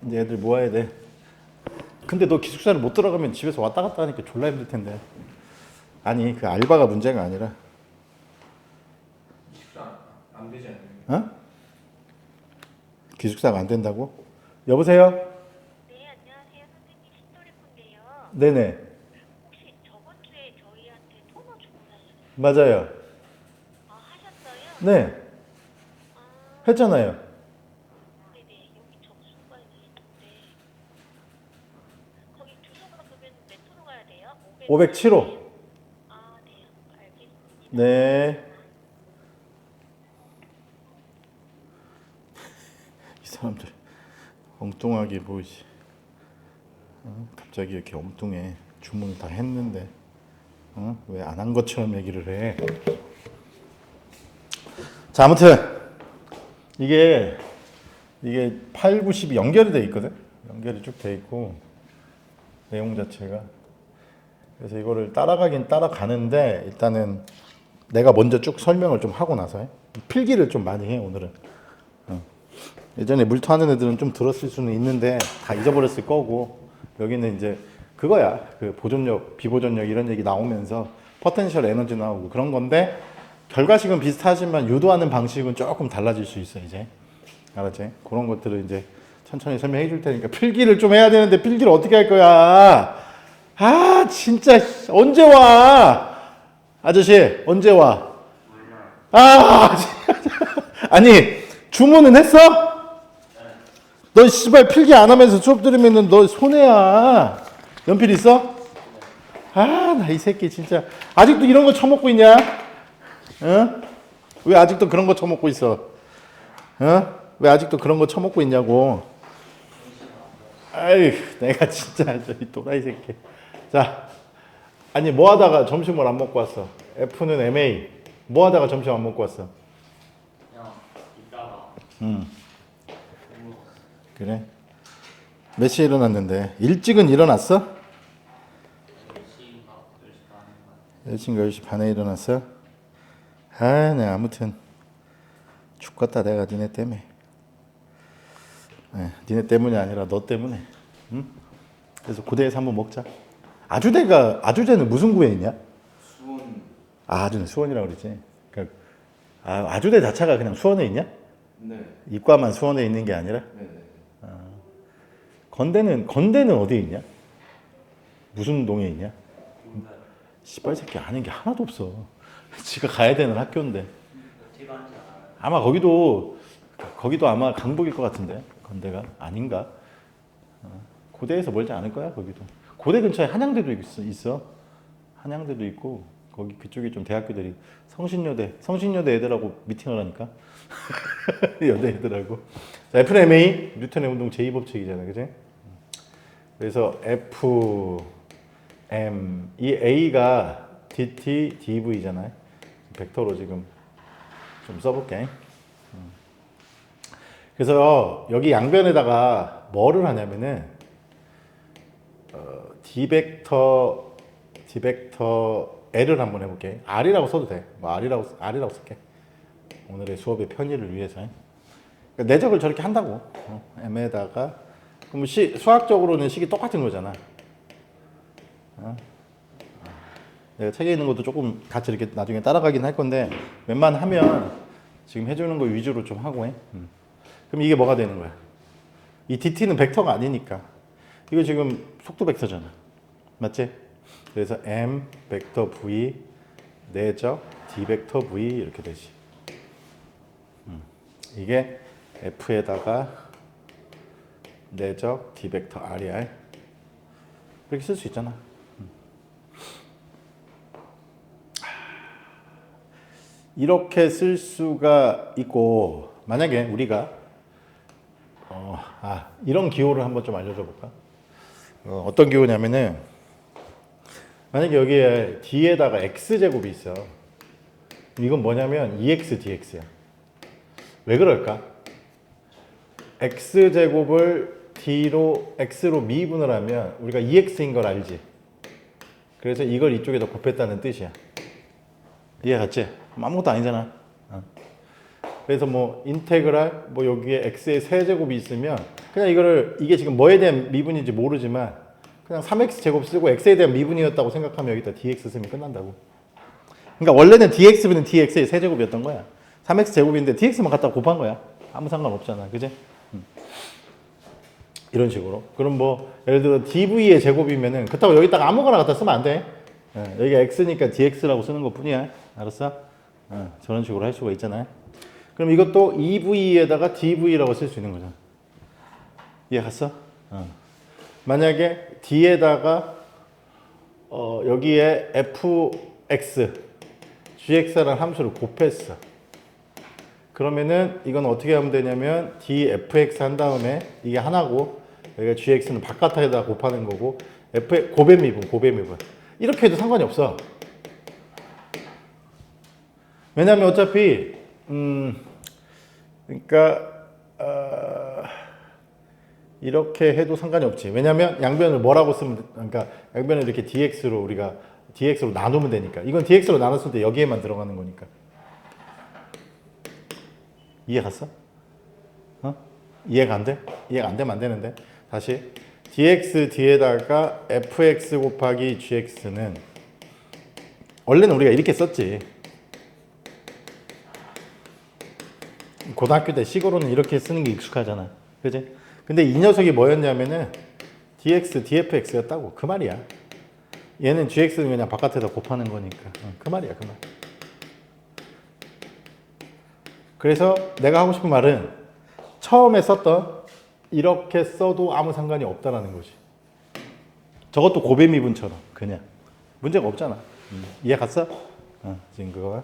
이제 애들 모아야 돼. 근데 너 기숙사를 못 들어가면 집에서 왔다 갔다 하니까 졸라 힘들 텐데. 아니 그 알바가 문제가 아니라. 기숙사 안 되지 않나요? 어? 기숙사가 안 된다고? 여보세요? 네, 안녕하세요. 선생님 신도리콘데요. 네네. 혹시 저번 주에 저희한테 토너 주문하셨어요? 맞아요. 아, 하셨어요? 네. 아, 했잖아요. 네네. 여기 접수가 있는데 거기 주소가 그러면 몇 호로 가야 돼요? 507호. 아, 네. 알겠습니다. 네. 이 사람들 엉뚱하게 보이지. 갑자기 이렇게 엉뚱해. 주문을 다 했는데 왜 안 한 것처럼 얘기를 해. 자, 아무튼 이게 8, 9, 10이 연결이 돼 있거든. 연결이 쭉 돼 있고 내용 자체가. 그래서 이거를 따라가긴 따라가는데 일단은 내가 먼저 쭉 설명을 좀 하고 나서 해. 필기를 좀 많이 해 오늘은. 예전에 물터 하는 애들은 좀 들었을 수는 있는데 다 잊어버렸을 거고, 여기는 이제 그거야. 그 보존력, 비보존력 이런 얘기 나오면서 포텐셜 에너지 나오고 그런 건데, 결과식은 비슷하지만 유도하는 방식은 조금 달라질 수 있어 이제. 알았지? 그런 것들을 이제 천천히 설명해 줄 테니까 필기를 좀 해야 되는데 필기를 어떻게 할 거야? 아 진짜 언제 와? 아저씨 언제 와? 아 아니 주문은 했어? 너 씨발 필기 안 하면서 수업 들으면은 너 손해야. 연필 있어? 아, 나 이 새끼 진짜 아직도 이런 거 처먹고 있냐? 어? 왜 아직도 그런 거 처먹고 있어? 어? 왜 아직도 그런 거 처먹고 있냐고? 아이, 내가 진짜 저이 또라이 새끼. 자, 아니 뭐 하다가 점심을 안 먹고 왔어? F는 MA. 뭐 하다가 점심 안 먹고 왔어? 그냥 이따가 그래? 몇 시에 일어났는데? 일찍은 일어났어? 10시인가 10시 반인가 10시인가 10시 반에 일어났어? 아, 네, 아무튼 죽겠다 내가 니네 때문에. 네, 니네 때문이 아니라 너 때문에. 응? 그래서 고대에서 한번 먹자. 아주대는 무슨 구에 있냐? 수원. 아, 아주대 수원이라고 그러지. 그러니까 아주대 자체가 그냥 수원에 있냐? 네. 이과만 수원에 있는 게 아니라? 네네. 건대는 어디에 있냐? 무슨 동에 있냐? 공단. 씨발 새끼 아는 게 하나도 없어. 지가 가야 되는 학교인데. 제가 한지 알아요. 아마 거기도 아마 강북일 것 같은데. 건대가 아닌가? 고대에서 멀지 않을 거야 거기도. 고대 근처에 한양대도 있어. 한양대도 있고 거기 그쪽에 좀 대학교들이 성신여대 애들하고 미팅을 하니까 여대 애들하고. 자, FMA 뉴턴의 운동 제2법칙이잖아, 그지? 그래서 FM 이 A가 DT DV잖아요. 벡터로 지금 좀 써볼게. 그래서 여기 양변에다가 뭐를 하냐면은 D 벡터 L을 한번 해볼게. R이라고 써도 돼. 뭐 R이라고 쓸게. 오늘의 수업의 편의를 위해서. 그러니까 내적을 저렇게 한다고. M에다가 그럼 수학적으로는 식이 똑같은 거잖아. 내가 책에 있는 것도 조금 같이 이렇게 나중에 따라가긴 할 건데 웬만하면 지금 해주는 거 위주로 좀 하고 해. 그럼 이게 뭐가 되는 거야? 이 DT는 벡터가 아니니까 이거 지금 속도 벡터잖아. 맞지? 그래서 M 벡터 V 내적 D 벡터 V 이렇게 되지. 이게 F에다가 내적 D 벡터 R이야. 이렇게 쓸 수 있잖아. 이렇게 쓸 수가 있고, 만약에 우리가 이런 기호를 한번 좀 알려줘 볼까? 어떤 기호냐면은 만약에 여기에 D에다가 X제곱이 있어. 이건 뭐냐면 EX DX야. 왜 그럴까? X제곱을 X로 미분을 하면 우리가 EX인 걸 알지? 그래서 이걸 이쪽에다 곱했다는 뜻이야. 이해 갔지? 아무것도 아니잖아. 그래서 뭐 인테그랄 뭐 여기에 x의 세제곱이 있으면 그냥 이거를 이게 지금 뭐에 대한 미분인지 모르지만 그냥 3x 제곱 쓰고 x에 대한 미분이었다고 생각하면 여기다 dx 쓰면 끝난다고. 그러니까 원래는 dx분은 dx의 세제곱이었던 거야. 3x 제곱인데 dx만 갖다 곱한 거야. 아무 상관 없잖아, 그지? 이런 식으로. 그럼 뭐 예를 들어 dv의 제곱이면은 그렇다고 여기다가 아무거나 갖다 쓰면 안 돼. 여기가 x니까 dx라고 쓰는 것뿐이야. 알았어? 저런 식으로 할 수가 있잖아요. 그럼 이것도 2v에다가 dv라고 쓸 수 있는 거잖아. 이해 갔어? 만약에 d에다가 여기에 fx, gx라는 함수를 곱했어. 그러면은 이건 어떻게 하면 되냐면 dfx 한 다음에 이게 하나고 여기가 gx는 바깥에다 곱하는 거고 곱의 미분. 이렇게 해도 상관이 없어. 왜냐면 어차피 그러니까 이렇게 해도 상관이 없지. 왜냐면 양변을 뭐라고 쓰면 그러니까 양변을 이렇게 dx로 우리가 dx로 나누면 되니까. 이건 dx로 나눴을 때 여기에만 들어가는 거니까. 이해 갔어? 이해가 안 돼? 이해가 안 되면 안 되는데. 다시 dx 뒤에다가 fx 곱하기 gx는 원래는 우리가 이렇게 썼지. 고등학교 때 식으로는 이렇게 쓰는 게 익숙하잖아. 그지? 근데 이 녀석이 뭐였냐면은 dx, dfx였다고. 그 말이야. 얘는 gx는 그냥 바깥에다 곱하는 거니까. 그 말이야, 그 말. 그래서 내가 하고 싶은 말은 처음에 썼던 이렇게 써도 아무 상관이 없다라는 거지. 저것도 곱의 미분처럼 그냥 문제가 없잖아. 이해 갔어? 지금 그거가.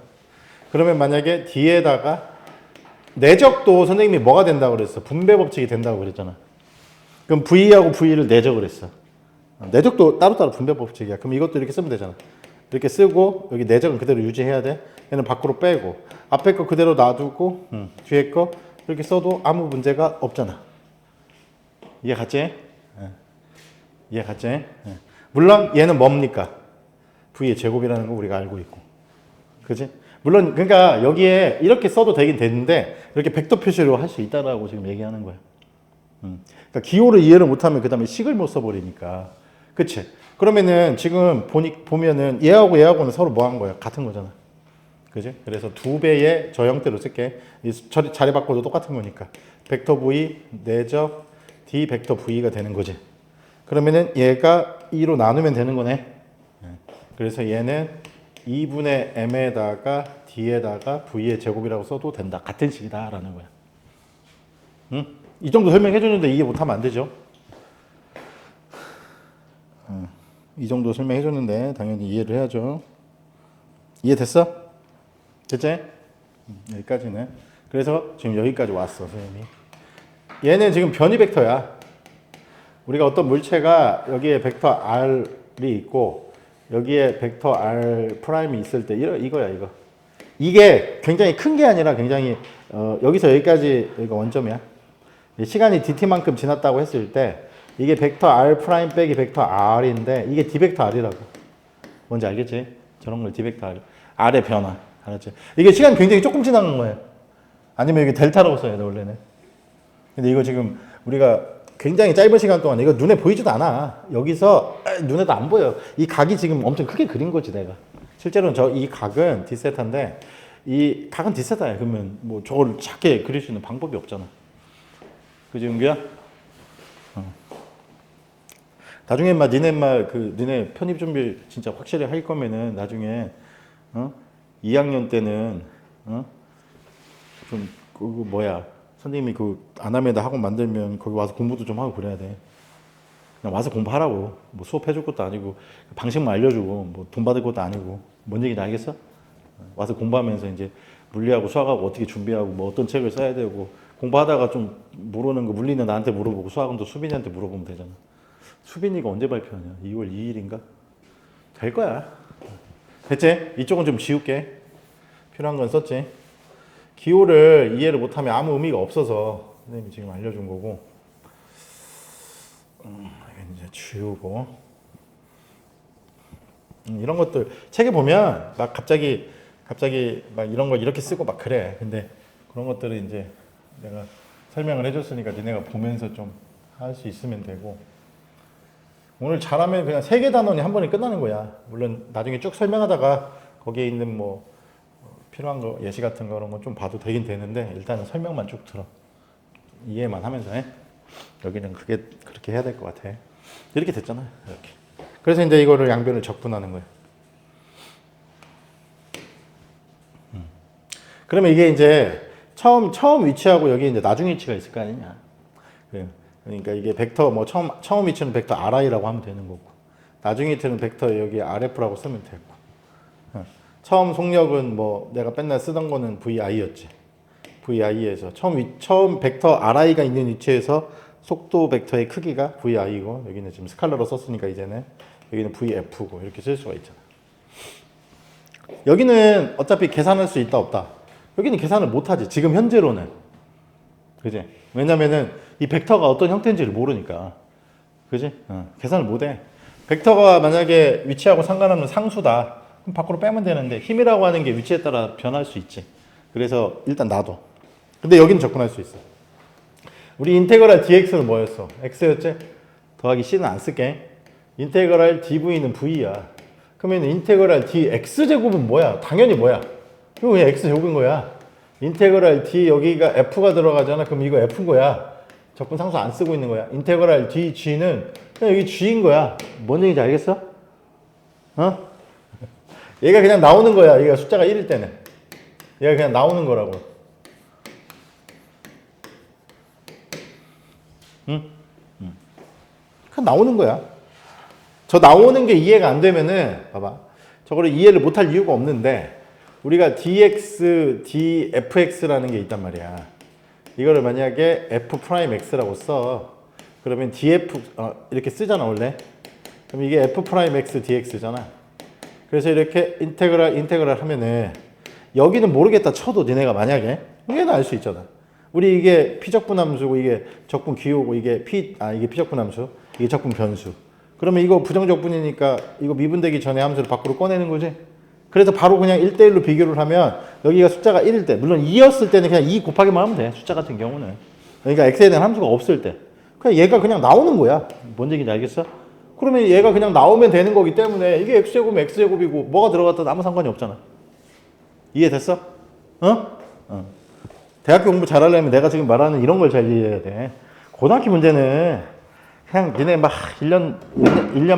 그러면 만약에 뒤에다가 내적도 선생님이 뭐가 된다고 그랬어? 분배 법칙이 된다고 그랬잖아. 그럼 V하고 V를 내적을 했어. 내적도 따로따로 분배 법칙이야. 그럼 이것도 이렇게 쓰면 되잖아. 이렇게 쓰고 여기 내적은 그대로 유지해야 돼. 얘는 밖으로 빼고 앞에 거 그대로 놔두고 뒤에 거 이렇게 써도 아무 문제가 없잖아. 이해 갔지? 이해 갔지? 물론 얘는 뭡니까? V의 제곱이라는 거 우리가 알고 있고. 그지? 물론 그러니까 여기에 이렇게 써도 되긴 되는데 이렇게 벡터 표시로 할 수 있다라고 지금 얘기하는 거야. 그러니까 기호를 이해를 못하면 그 다음에 식을 못 써버리니까. 그치? 그러면은 지금 보면은 얘하고 얘하고는 서로 뭐 한 거야? 같은 거잖아. 그지? 그래서 2배의 저 형태로 쓸게. 자리 바꿔도 똑같은 거니까. 벡터 V 내적 D 벡터 V가 되는 거지. 그러면은 얘가 2로 나누면 되는 거네. 그래서 얘는 2분의 m에다가 d에다가 v의 제곱이라고 써도 된다. 같은 식이다라는 거야. 응? 이 정도 설명해 줬는데 이해 못하면 안 되죠. 이 정도 설명해 줬는데 당연히 이해를 해야죠. 이해됐어? 됐지? 여기까지는. 그래서 지금 여기까지 왔어, 선생님이. 얘는 지금 변이 벡터야. 우리가 어떤 물체가 여기에 벡터 r이 있고 여기에 벡터 r 프라임이 있을 때 이거야, 이거. 이게 굉장히 큰 게 아니라 굉장히 여기서 여기까지 여기가 원점이야. 시간이 dt만큼 지났다고 했을 때 이게 벡터 r 프라임 빼기 벡터 r인데 이게 d 벡터 r이라고. 뭔지 알겠지? 저런 걸 d 벡터 r. r의 변화. 알았지? 이게 시간이 굉장히 조금 지난 거예요. 아니면 여기 델타라고 써야 돼, 원래는. 근데 이거 지금 우리가 굉장히 짧은 시간 동안 이거 눈에 보이지도 않아. 여기서 눈에도 안 보여. 이 각이 지금 엄청 크게 그린 거지, 내가. 실제로는 이 각은 d세타인데 이 각은 d세타야. 그러면 뭐 저걸 작게 그릴 수 있는 방법이 없잖아. 그지, 은규야? 나중에 니네 편입 준비 진짜 확실히 할 거면은 나중에 2학년 때는 좀 선생님이 아나메다 학원 만들면 거기 와서 공부도 좀 하고 그래야 돼. 그냥 와서 공부하라고. 뭐 수업 해줄 것도 아니고 방식만 알려주고 뭐 돈 받을 것도 아니고. 뭔 얘기인지 알겠어? 와서 공부하면서 이제 물리하고 수학하고 어떻게 준비하고 뭐 어떤 책을 써야 되고 공부하다가 좀 모르는 거 물리는 나한테 물어보고 수학은 또 수빈이한테 물어보면 되잖아. 수빈이가 언제 발표하냐? 2월 2일인가? 될 거야. 됐지? 이쪽은 좀 지울게. 필요한 건 썼지. 기호를 이해를 못하면 아무 의미가 없어서 선생님이 지금 알려준 거고. 이제 지우고. 이런 것들 책에 보면 막 갑자기 막 이런 걸 이렇게 쓰고 막 그래. 근데 그런 것들을 이제 내가 설명을 해줬으니까 니네가 보면서 좀 할 수 있으면 되고 오늘 잘하면 그냥 3개 단원이 한 번에 끝나는 거야. 물론 나중에 쭉 설명하다가 거기에 있는 뭐 필요한 거 예시 같은 거 그런 거 좀 봐도 되긴 되는데 일단은 설명만 쭉 들어. 이해만 하면서 해. 여기는 그렇게 해야 될 것 같아. 이렇게 됐잖아. 이렇게. 그래서 이제 이거를 양변을 적분하는 거야. 그러면 이게 이제 처음 위치하고 여기 이제 나중 위치가 있을 거 아니냐. 그러니까 이게 벡터 뭐 처음 위치는 벡터 ri라고 하면 되는 거고 나중 위치는 벡터 여기 rf라고 쓰면 되고 처음 속력은 뭐 내가 맨날 쓰던 거는 vi였지. vi에서 처음 벡터 ri가 있는 위치에서 속도 벡터의 크기가 vi고 여기는 지금 스칼라로 썼으니까 이제는 여기는 vf고 이렇게 쓸 수가 있잖아. 여기는 어차피 계산할 수 있다 없다. 여기는 계산을 못하지. 지금 현재로는. 그지? 왜냐면은 이 벡터가 어떤 형태인지를 모르니까. 그지? 계산을 못해. 벡터가 만약에 위치하고 상관없는 상수다. 그럼 밖으로 빼면 되는데 힘이라고 하는 게 위치에 따라 변할 수 있지. 그래서 일단 놔둬. 근데 여기는 접근할 수 있어. 우리 인테그랄 dx는 뭐였어? x였지? 더하기 c는 안 쓸게. 인테그랄 dv는 v야. 그러면 인테그랄 dx제곱은 뭐야? 당연히 뭐야? 이거 그냥 x제곱인 거야. 인테그랄 d 여기가 f가 들어가잖아. 그럼 이거 f인 거야. 적분 상수 안 쓰고 있는 거야. 인테그랄 dg는 그냥 여기 g인 거야. 뭔 얘기인지 알겠어? 어? 얘가 그냥 나오는 거야. 얘가 숫자가 1일 때는. 얘가 그냥 나오는 거라고. 응? 그냥 나오는 거야. 저 나오는 게 이해가 안 되면은 봐봐. 저거를 이해를 못할 이유가 없는데 우리가 dx, dfx라는 게 있단 말이야. 이거를 만약에 f'x라고 써. 그러면 df 이렇게 쓰잖아 원래. 그럼 이게 f'x dx잖아. 그래서 이렇게 인테그랄 하면은 여기는 모르겠다 쳐도 니네가 만약에 얘는 알 수 있잖아. 우리 이게 피적분 함수고 이게 적분 기호고 이게 피적분 함수, 이게 적분 변수. 그러면 이거 부정적분이니까 이거 미분되기 전에 함수를 밖으로 꺼내는 거지. 그래서 바로 그냥 1대1로 비교를 하면 여기가 숫자가 1일 때, 물론 2였을 때는 그냥 2 곱하기만 하면 돼. 숫자 같은 경우는. 그러니까 x에 대한 함수가 없을 때. 그냥 얘가 그냥 나오는 거야. 뭔 얘기인지 알겠어? 그러면 얘가 그냥 나오면 되는 거기 때문에 이게 x제곱은 x제곱이고 뭐가 들어갔다 아무 상관이 없잖아. 이해됐어? 대학교 공부 잘하려면 내가 지금 말하는 이런 걸 잘 이해해야 돼. 고등학교 문제는 그냥 니네 막 1년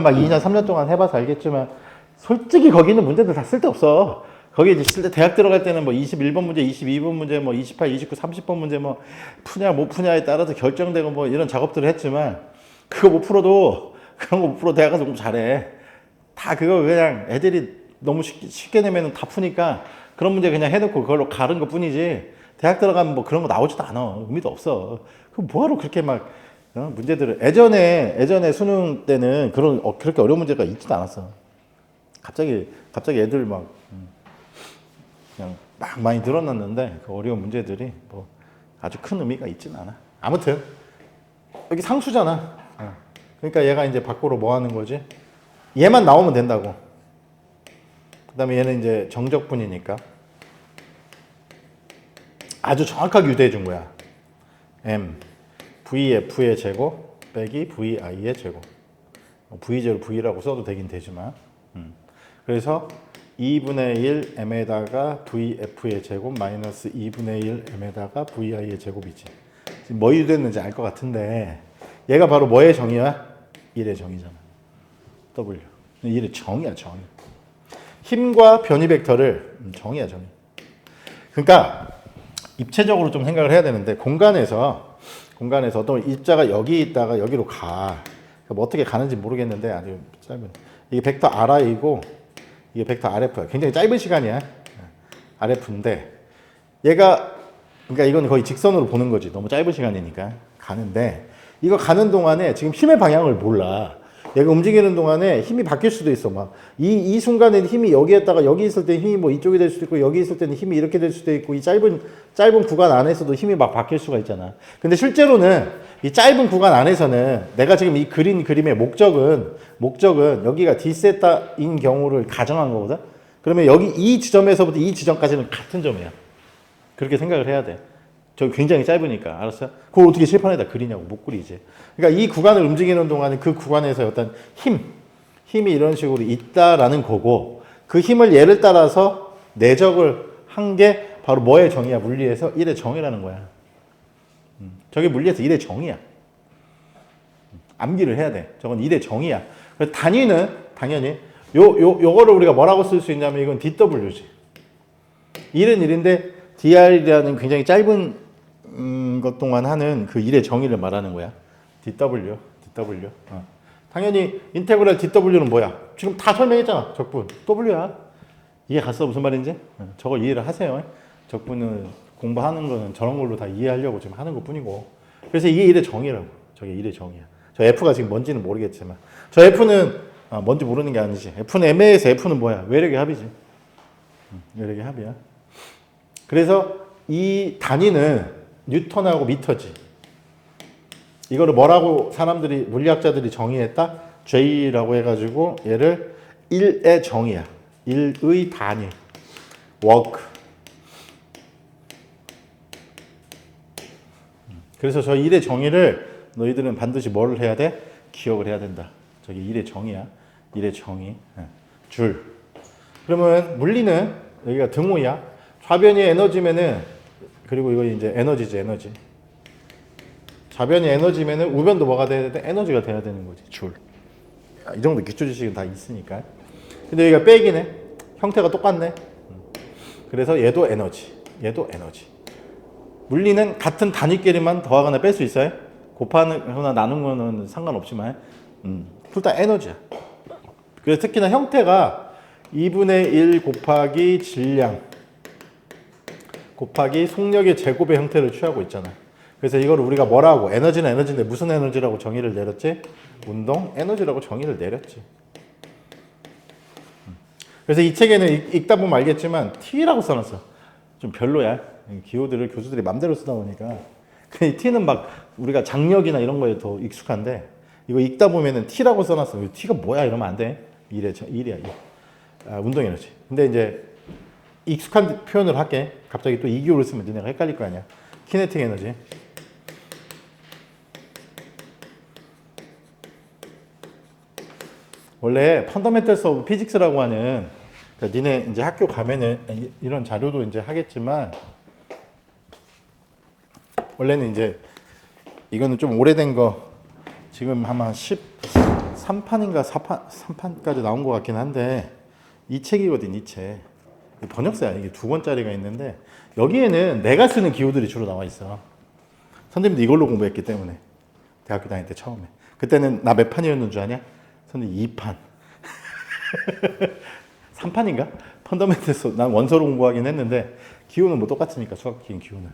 막 2년, 3년 동안 해봐서 알겠지만 솔직히 거기 있는 문제들 다 쓸데없어. 거기 이제 대학 들어갈 때는 뭐 21번 문제, 22번 문제, 뭐 28, 29, 30번 문제 뭐 푸냐 못 푸냐에 따라서 결정되고 뭐 이런 작업들을 했지만 그거 못 풀어도 그런 거 못 풀어 대학 가서 공부 잘해. 다 그거 그냥 애들이 너무 쉽게 내면 다 푸니까 그런 문제 그냥 해놓고 그걸로 가른 것 뿐이지 대학 들어가면 뭐 그런 거 나오지도 않아. 의미도 없어. 그럼 뭐하러 그렇게 막 문제들을 예전에 수능 때는 그렇게 어려운 문제가 있지도 않았어. 갑자기 애들 막 그냥 막 많이 늘어났는데 그 어려운 문제들이 뭐 아주 큰 의미가 있지는 않아. 아무튼 여기 상수잖아. 그러니까 얘가 이제 밖으로 뭐 하는 거지? 얘만 나오면 된다고. 그다음에 얘는 이제 정적분이니까 아주 정확하게 유도해 준 거야. m vf의 제곱 빼기 vi의 제곱. v0를 v라고 써도 되긴 되지만 그래서 2분의 1 m에다가 vf의 제곱 마이너스 2분의 1 m에다가 vi의 제곱이지. 지금 뭐 유도했는지 알 것 같은데 얘가 바로 뭐의 정의야? 1의 정의잖아. W. 1의 정의야, 정의. 힘과 변이 벡터를 정의야, 정의. 그러니까 입체적으로 좀 생각을 해야 되는데 공간에서 어떤 입자가 여기 있다가 여기로 가. 뭐 어떻게 가는지 모르겠는데 아주 짧은. 이게 벡터 ri고 이게 벡터 rf야. 굉장히 짧은 시간이야. rf인데 얘가 그러니까 이건 거의 직선으로 보는 거지. 너무 짧은 시간이니까 가는데 이거 가는 동안에 지금 힘의 방향을 몰라. 얘가 움직이는 동안에 힘이 바뀔 수도 있어. 막 이 순간에 힘이 여기에다가 여기 있을 때 힘이 뭐 이쪽이 될 수도 있고 여기 있을 때는 힘이 이렇게 될 수도 있고 이 짧은 구간 안에서도 힘이 막 바뀔 수가 있잖아. 근데 실제로는 이 짧은 구간 안에서는 내가 지금 이 그린 그림의 목적은 여기가 d세타인 경우를 가정한 거거든. 그러면 여기 이 지점에서부터 이 지점까지는 같은 점이야. 그렇게 생각을 해야 돼. 저 굉장히 짧으니까. 알았어요? 그걸 어떻게 칠판에다 그리냐고. 못 그리지. 그러니까 이 구간을 움직이는 동안에 그 구간에서 어떤 힘이 이런 식으로 있다라는 거고, 그 힘을 예를 따라서 내적을 한 게 바로 뭐의 정의야? 물리에서 1의 정의라는 거야. 저게 물리에서 1의 정의야. 암기를 해야 돼. 저건 1의 정의야. 그래서 단위는 당연히 요거를 우리가 뭐라고 쓸 수 있냐면 이건 DW지. 1은 1인데 DR이라는 굉장히 짧은 것 동안 하는 그 1의 정의를 말하는 거야. DW. 당연히 인테그랄 DW는 뭐야? 지금 다 설명했잖아. 적분. W야. 이해 갔어? 무슨 말인지? 저거 이해를 하세요. 적분은 공부하는 거는 저런 걸로 다 이해하려고 지금 하는 것 뿐이고. 그래서 이게 1의 정의라고. 저게 1의 정의야. 저 F가 지금 뭔지는 모르겠지만. 저 F는 뭔지 모르는 게 아니지. F는 MA에서 F는 뭐야? 외력의 합이지. 외력의 합이야. 그래서 이 단위는 뉴턴하고 미터지. 이거를 뭐라고 사람들이, 물리학자들이 정의했다? J라고 해가지고 얘를 1의 정의야. 1의 단위. 워크. 그래서 저 1의 정의를 너희들은 반드시 뭐를 해야 돼? 기억을 해야 된다. 저게 1의 정의야. 1의 정의. 줄. 그러면 물리는 여기가 등호야. 좌변이 에너지면은, 그리고 이거 이제 에너지지, 에너지. 좌변이 에너지면은 우변도 뭐가 돼야 돼? 에너지가 돼야 되는 거지. 줄. 이 정도 기초 지식은 다 있으니까. 근데 여기가 빼기네. 형태가 똑같네. 그래서 얘도 에너지. 얘도 에너지. 물리는 같은 단위끼리만 더하거나 뺄 수 있어요. 곱하거나 나눈 거는 상관없지만 둘 다 에너지야. 그래서 특히나 형태가 2분의 1 곱하기 질량 곱하기 속력의 제곱의 형태를 취하고 있잖아. 그래서 이걸 우리가 뭐라고, 에너지는 에너지인데 무슨 에너지라고 정의를 내렸지? 운동 에너지라고 정의를 내렸지. 그래서 이 책에는 읽다 보면 알겠지만 T라고 써놨어. 좀 별로야. 기호들을 교수들이 맘대로 쓰다 보니까. 그 T는 막 우리가 장력이나 이런 거에 더 익숙한데 이거 읽다 보면은 T라고 써놨어. T가 뭐야 이러면 안 돼. 1이야. 운동 에너지. 근데 이제 익숙한 표현을 할게. 갑자기 또 2기호를 쓰면 너네가 헷갈릴 거 아니야. 키네틱 에너지. 원래 펀더멘털스 오브 피직스라고 하는, 그러니까 니네 이제 학교 가면은 이런 자료도 이제 하겠지만, 원래는 이제 이거는 좀 오래된 거, 지금 아마 13판인가 3판까지 나온 것 같긴 한데, 이 책이거든. 이 책 번역서야. 이게 2권짜리가 있는데 여기에는 내가 쓰는 기호들이 주로 나와 있어. 선생님도 이걸로 공부했기 때문에. 대학교 다닐 때 처음에. 그때는 나 몇 판이었는 줄 아냐? 선생님 2판. 3판인가? 펀더멘털스. 난 원서로 공부하긴 했는데 기호는 뭐 똑같으니까, 수학적인 기호는.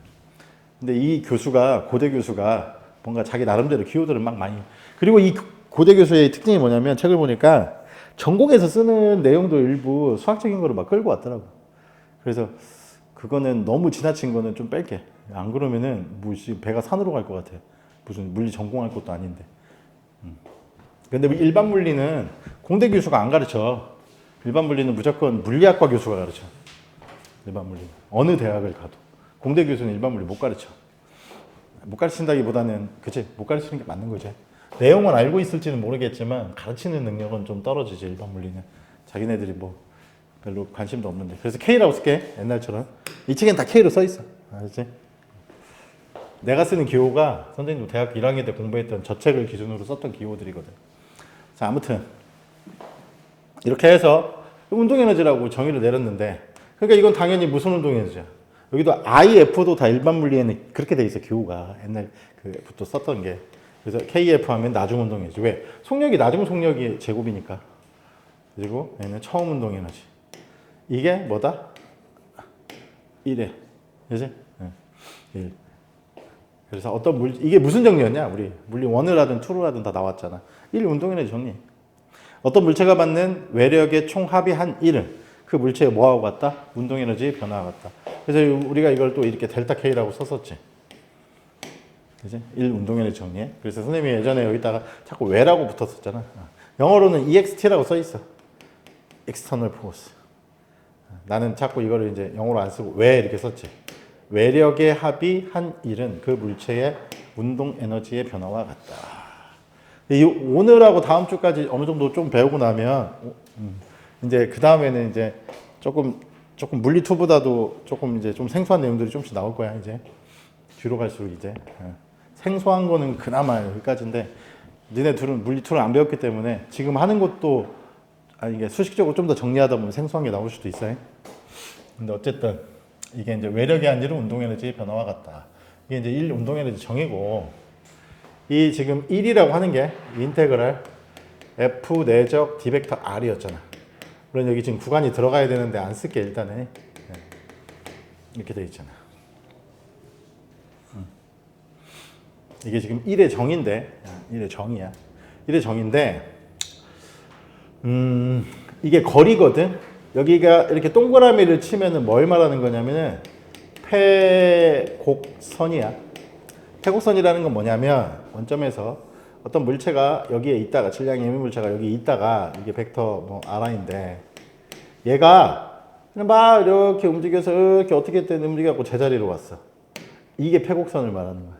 근데 이 교수가, 고대 교수가 뭔가 자기 나름대로 기호들을 막 많이. 그리고 이 고대 교수의 특징이 뭐냐면, 책을 보니까 전공에서 쓰는 내용도 일부 수학적인 거를 막 끌고 왔더라고. 그래서 그거는 너무 지나친 거는 좀 뺄게. 안 그러면은 무슨 배가 산으로 갈 것 같아. 무슨 물리 전공할 것도 아닌데. 근데 일반 물리는 공대 교수가 안 가르쳐. 일반 물리는 무조건 물리학과 교수가 가르쳐. 일반 물리는 어느 대학을 가도. 공대 교수는 일반 물리 못 가르쳐. 못 가르친다기보다는, 그치, 못 가르치는 게 맞는 거지. 내용은 알고 있을지는 모르겠지만 가르치는 능력은 좀 떨어지지. 일반 물리는 자기네들이 뭐 별로 관심도 없는데. 그래서 K라고 쓸게. 옛날처럼. 이 책엔 다 K로 써 있어. 알지? 내가 쓰는 기호가 선생님도 대학교 1학년 때 공부했던 저 책을 기준으로 썼던 기호들이거든. 자, 아무튼 이렇게 해서 운동에너지라고 정의를 내렸는데, 그러니까 이건 당연히 무슨 운동에너지야. 여기도 IF도 다 일반 물리에는 그렇게 돼 있어. 기호가 옛날 그부터 썼던 게. 그래서 KF 하면 나중 운동 에너지. 왜? 속력이 나중 속력이 제곱이니까. 그리고 얘는 처음 운동 에너지. 이게 뭐다? 1에. 그지? 1. 그래서 어떤 이게 무슨 정리였냐? 우리 물리 1을 하든 2를 하든 다 나왔잖아. 1 운동 에너지 정리. 어떤 물체가 받는 외력의 총합이 한 1은 그 물체에 뭐하고 같다? 운동 에너지 변화와 같다. 그래서 우리가 이걸 또 이렇게 델타 K라고 썼었지. 그지? 1 운동에너지 정리해. 그래서 선생님이 예전에 여기다가 자꾸 왜라고 붙었었잖아. 영어로는 EXT라고 써 있어. External Force. 나는 자꾸 이거를 이제 영어로 안 쓰고 왜 이렇게 썼지. 외력의 합이 한 일은 그 물체의 운동 에너지의 변화와 같다. 이 오늘하고 다음 주까지 어느 정도 좀 배우고 나면 이제 그 다음에는 이제 조금 물리 2보다도 조금 이제 좀 생소한 내용들이 좀씩 나올 거야. 이제 뒤로 갈수록 이제 생소한 거는 그나마 여기까지인데 니네 둘은 물리 2를 안 배웠기 때문에 지금 하는 것도 이게 수식적으로 좀 더 정리하다 보면 생소한 게 나올 수도 있어요. 근데 어쨌든 이게 이제 외력의 한 일은 운동 에너지의 변화와 같다. 이게 이제 1 운동 에너지 정의고 이 지금 1이라고 하는 게 인테그랄 F 내적 D 벡터 R이었잖아. 물론 여기 지금 구간이 들어가야 되는데 안 쓸게 일단은 이렇게 돼 있잖아. 이게 지금 1의 정인데 1의 정이야. 1의 정인데 이게 거리거든. 여기가 이렇게 동그라미를 치면은 뭘 말하는 거냐면은 패곡선이야. 패곡선이라는 건 뭐냐면 원점에서 어떤 물체가 여기에 있다가 질량의 임의 물체가 여기 있다가 이게 벡터 뭐 R인데 얘가 그냥 막 이렇게 움직여서 이렇게 어떻게든 움직여갖고 제자리로 왔어. 이게 패곡선을 말하는 거야.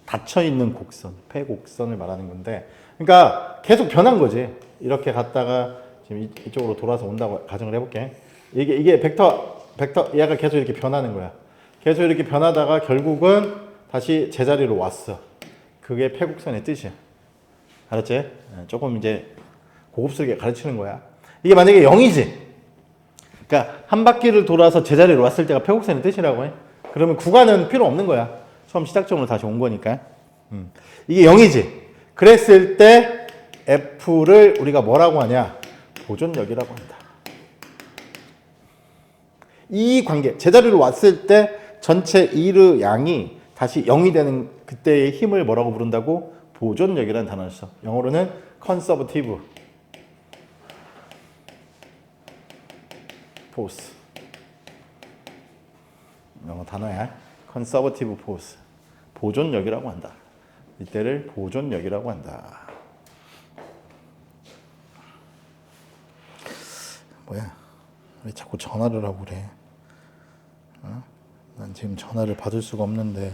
닫혀 있는 곡선, 패곡선을 말하는 건데, 그러니까 계속 변한 거지. 이렇게 갔다가 지금 이쪽으로 돌아서 온다고 가정을 해볼게. 이게 벡터 얘가 계속 이렇게 변하는 거야. 계속 이렇게 변하다가 결국은 다시 제자리로 왔어. 그게 패곡선의 뜻이야. 알았지? 조금 이제 고급스럽게 가르치는 거야. 이게 만약에 0이지. 그러니까 한 바퀴를 돌아서 제자리로 왔을 때가 패곡선의 뜻이라고 해. 그러면 구간은 필요 없는 거야. 처음 시작점으로 다시 온 거니까. 이게 0이지. 그랬을 때 F를 우리가 뭐라고 하냐? 보존력이라고 한다. 이 관계, 제자리로 왔을 때 전체 E의 양이 다시 0이 되는 그때의 힘을 뭐라고 부른다고? 보존력이라는 단어를 써. 영어로는 conservative force. 영어 단어야. conservative force. 보존력이라고 한다. 이때를 보존력이라고 한다. 뭐야? 왜 자꾸 전화를 하고 그래? 난 지금 전화를 받을 수가 없는데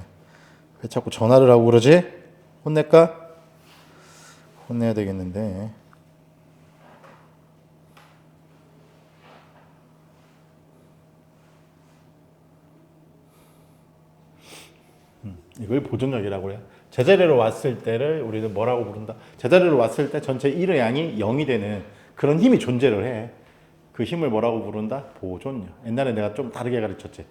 왜 자꾸 전화를 하고 그러지? 혼낼까? 혼내야 되겠는데. 이걸 보존력이라고 해요. 제자리로 왔을 때를 우리는 뭐라고 부른다? 제자리로 왔을 때 전체 1의 양이 0이 되는 그런 힘이 존재를 해. 그 힘을 뭐라고 부른다? 보존력. 옛날에 내가 좀 다르게 가르쳤지.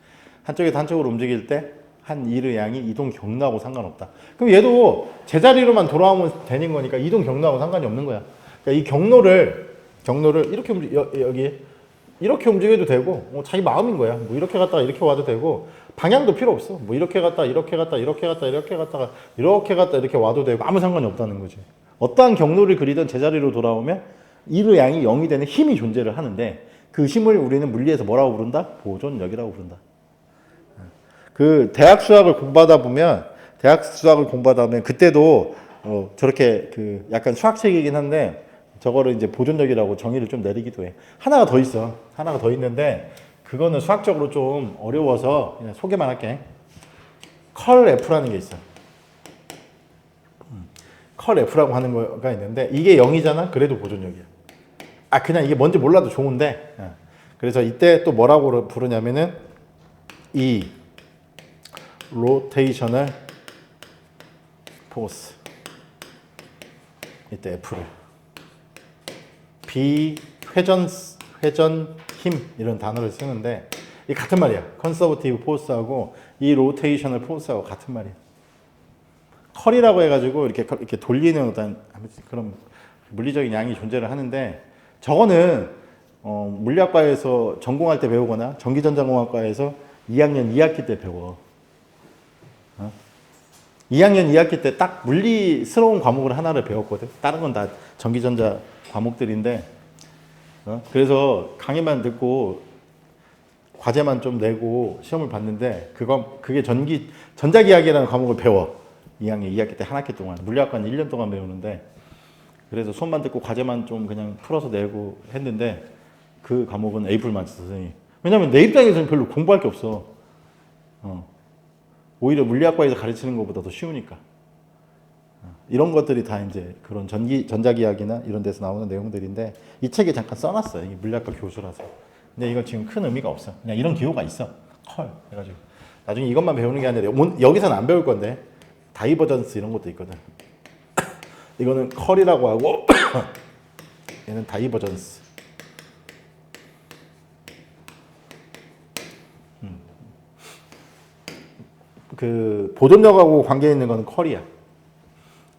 한쪽에서 한쪽으로 움직일 때 한 1의 양이 이동 경로하고 상관없다. 그럼 얘도 제자리로만 돌아오면 되는 거니까 이동 경로하고 상관이 없는 거야. 그러니까 이 경로를 이렇게 여기 이렇게 움직여도 되고 자기 마음인 거야. 뭐 이렇게 갔다가 이렇게 와도 되고 방향도 필요 없어. 뭐 이렇게 갔다 이렇게 갔다 이렇게 갔다 이렇게 갔다가 이렇게 갔다 이렇게 와도 되고 아무 상관이 없다는 거지. 어떠한 경로를 그리던 제자리로 돌아오면 1의 양이 0이 되는 힘이 존재를 하는데 그 힘을 우리는 물리에서 뭐라고 부른다? 보존력이라고 부른다. 그 대학 수학을 공부하다 보면 그때도 저렇게 그 약간 수학책이긴 한데 저거를 이제 보존력이라고 정의를 좀 내리기도 해. 하나가 더 있어. 하나가 더 있는데 그거는 수학적으로 좀 어려워서 그냥 소개만 할게. 컬 F라는 게 있어. 컬 F라고 하는 거가 있는데 이게 0이잖아. 그래도 보존력이야. 그냥 이게 뭔지 몰라도 좋은데 그래서 이때 또 뭐라고 부르냐면은 이 로테이셔널 포스 이때 F를 비회전 힘 이런 단어를 쓰는데 이 같은 말이야. 컨서버티브 포스하고 이 로테이셔널 포스하고 같은 말이야. 컬이라고 해가지고 이렇게 돌리는 어떤 그런 물리적인 양이 존재를 하는데 저거는 물리학과에서 전공할 때 배우거나 전기전자공학과에서 2학년 2학기 때 배워. 2학년 2학기 때 딱 물리스러운 과목을 하나를 배웠거든. 다른 건 다 전기전자 과목들인데 그래서 강의만 듣고 과제만 좀 내고 시험을 봤는데 그게 전자기하학이라는 과목을 배워. 2학년 2학기 때 한 학기 동안. 물리학과는 1년 동안 배우는데 그래서 수업만 듣고 과제만 좀 그냥 풀어서 내고 했는데 그 과목은 A+만 쳤어, 선생님이. 왜냐면 내 입장에서는 별로 공부할 게 없어. 오히려 물리학과에서 가르치는 것보다 더 쉬우니까. 이런 것들이 다 이제 그런 전자기학이나 이런 데서 나오는 내용들인데 이 책에 잠깐 써놨어요. 이게 물리학과 교수라서. 근데 이건 지금 큰 의미가 없어. 그냥 이런 기호가 있어. 컬 해가지고 나중에 이것만 배우는 게 아니라 여기서는 안 배울 건데 다이버전스 이런 것도 있거든. 이거는 컬이라고 하고 얘는 다이버전스. 그 보존력하고 관계 있는 건 컬이야.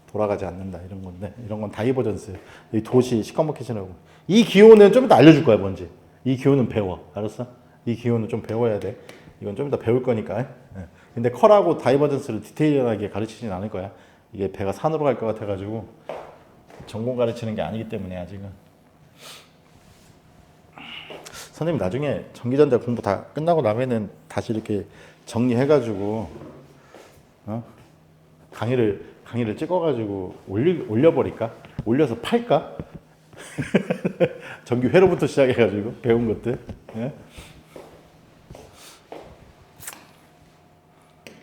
돌아가지 않는다 이런 건데 이런 건 다이버전스. 이 도시 시커멓게지나고 이 기호는 좀 이따 알려줄 거야 뭔지. 이 기호는 배워. 알았어? 이 기호는 좀 배워야 돼. 이건 좀 이따 배울 거니까. 예. 근데 컬하고 다이버전스를 디테일하게 가르치진 않을 거야. 이게 배가 산으로 갈 것 같아가지고 전공 가르치는 게 아니기 때문에 아직은. 선생님 나중에 전기전자 공부 다 끝나고 나면은 다시 이렇게 정리해가지고 강의를 찍어가지고 올려버릴까? 올려서 팔까? 정규 회로부터 시작해가지고 배운 것들. 예?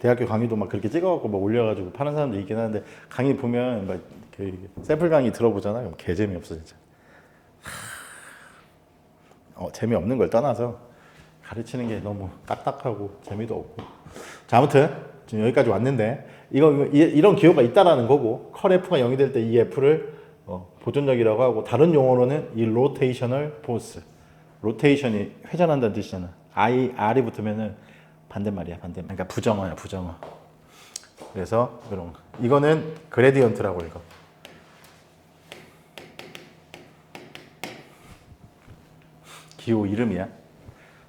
대학교 강의도 막 그렇게 찍어갖고 막 올려가지고 파는 사람도 있긴 하는데 강의 보면 막 그 샘플 강의 들어보잖아. 그럼 개 재미없어 진짜. 재미없는 걸 떠나서 가르치는 게 너무 딱딱하고 재미도 없고. 자, 아무튼 지금 여기까지 왔는데 이런 기호가 있다라는 거고 컬 F가 0이 될 때 이 F를 보존력이라고 하고 다른 용어로는 이 로테이셔널 포스. 로테이션이 회전한다는 뜻이잖아. R이 붙으면은 반대말이야, 반대말. 그러니까 부정어야, 부정어. 그래서 그런 거. 이거는 그레디언트라고 읽어. 기호 이름이야.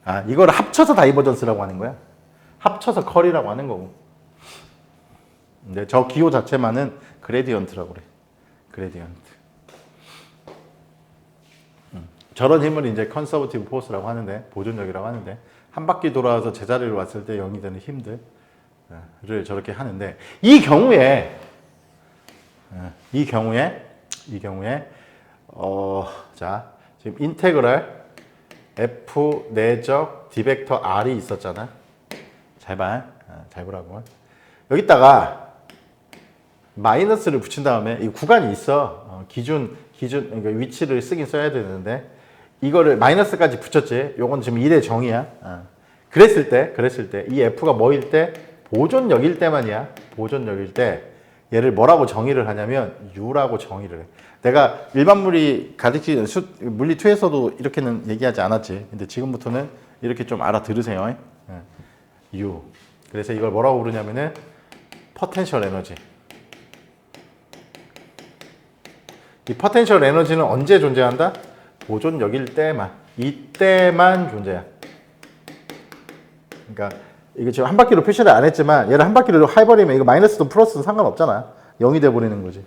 아, 이걸 합쳐서 다이버전스라고 하는 거야. 합쳐서 컬이라고 하는 거고. 근데 저 기호 자체만은 그레디언트라고 그래. 그레디언트. 저런 힘을 이제 컨서버티브 포스라고 하는데, 보존력이라고 하는데, 한 바퀴 돌아와서 제자리로 왔을 때 0이 되는 힘들을 저렇게 하는데, 이 경우에 자, 지금 인테그랄 F 내적 D 벡터 R이 있었잖아. 잘 봐. 잘 보라고. 여기다가 마이너스를 붙인 다음에 이 구간이 있어. 기준 그러니까 위치를 쓰긴 써야 되는데 이거를 마이너스까지 붙였지. 요건 지금 1의 정의야. 그랬을 때 이 F가 뭐일 때 보존력일 때만이야. 보존력일 때 얘를 뭐라고 정의를 하냐면 U라고 정의를 해. 내가 일반 물리 가르치는 물리 2에서도 이렇게는 얘기하지 않았지. 근데 지금부터는 이렇게 좀 알아들으세요. U. 그래서 이걸 뭐라고 부르냐면은 포텐셜 에너지. 이 포텐셜 에너지는 언제 존재한다? 보존력일 때만. 이때만 존재야. 그러니까 이거 지금 한 바퀴로 표시를 안 했지만 얘를 한 바퀴로 해버리면 이거 마이너스든 플러스든 상관없잖아. 0이 돼버리는 거지.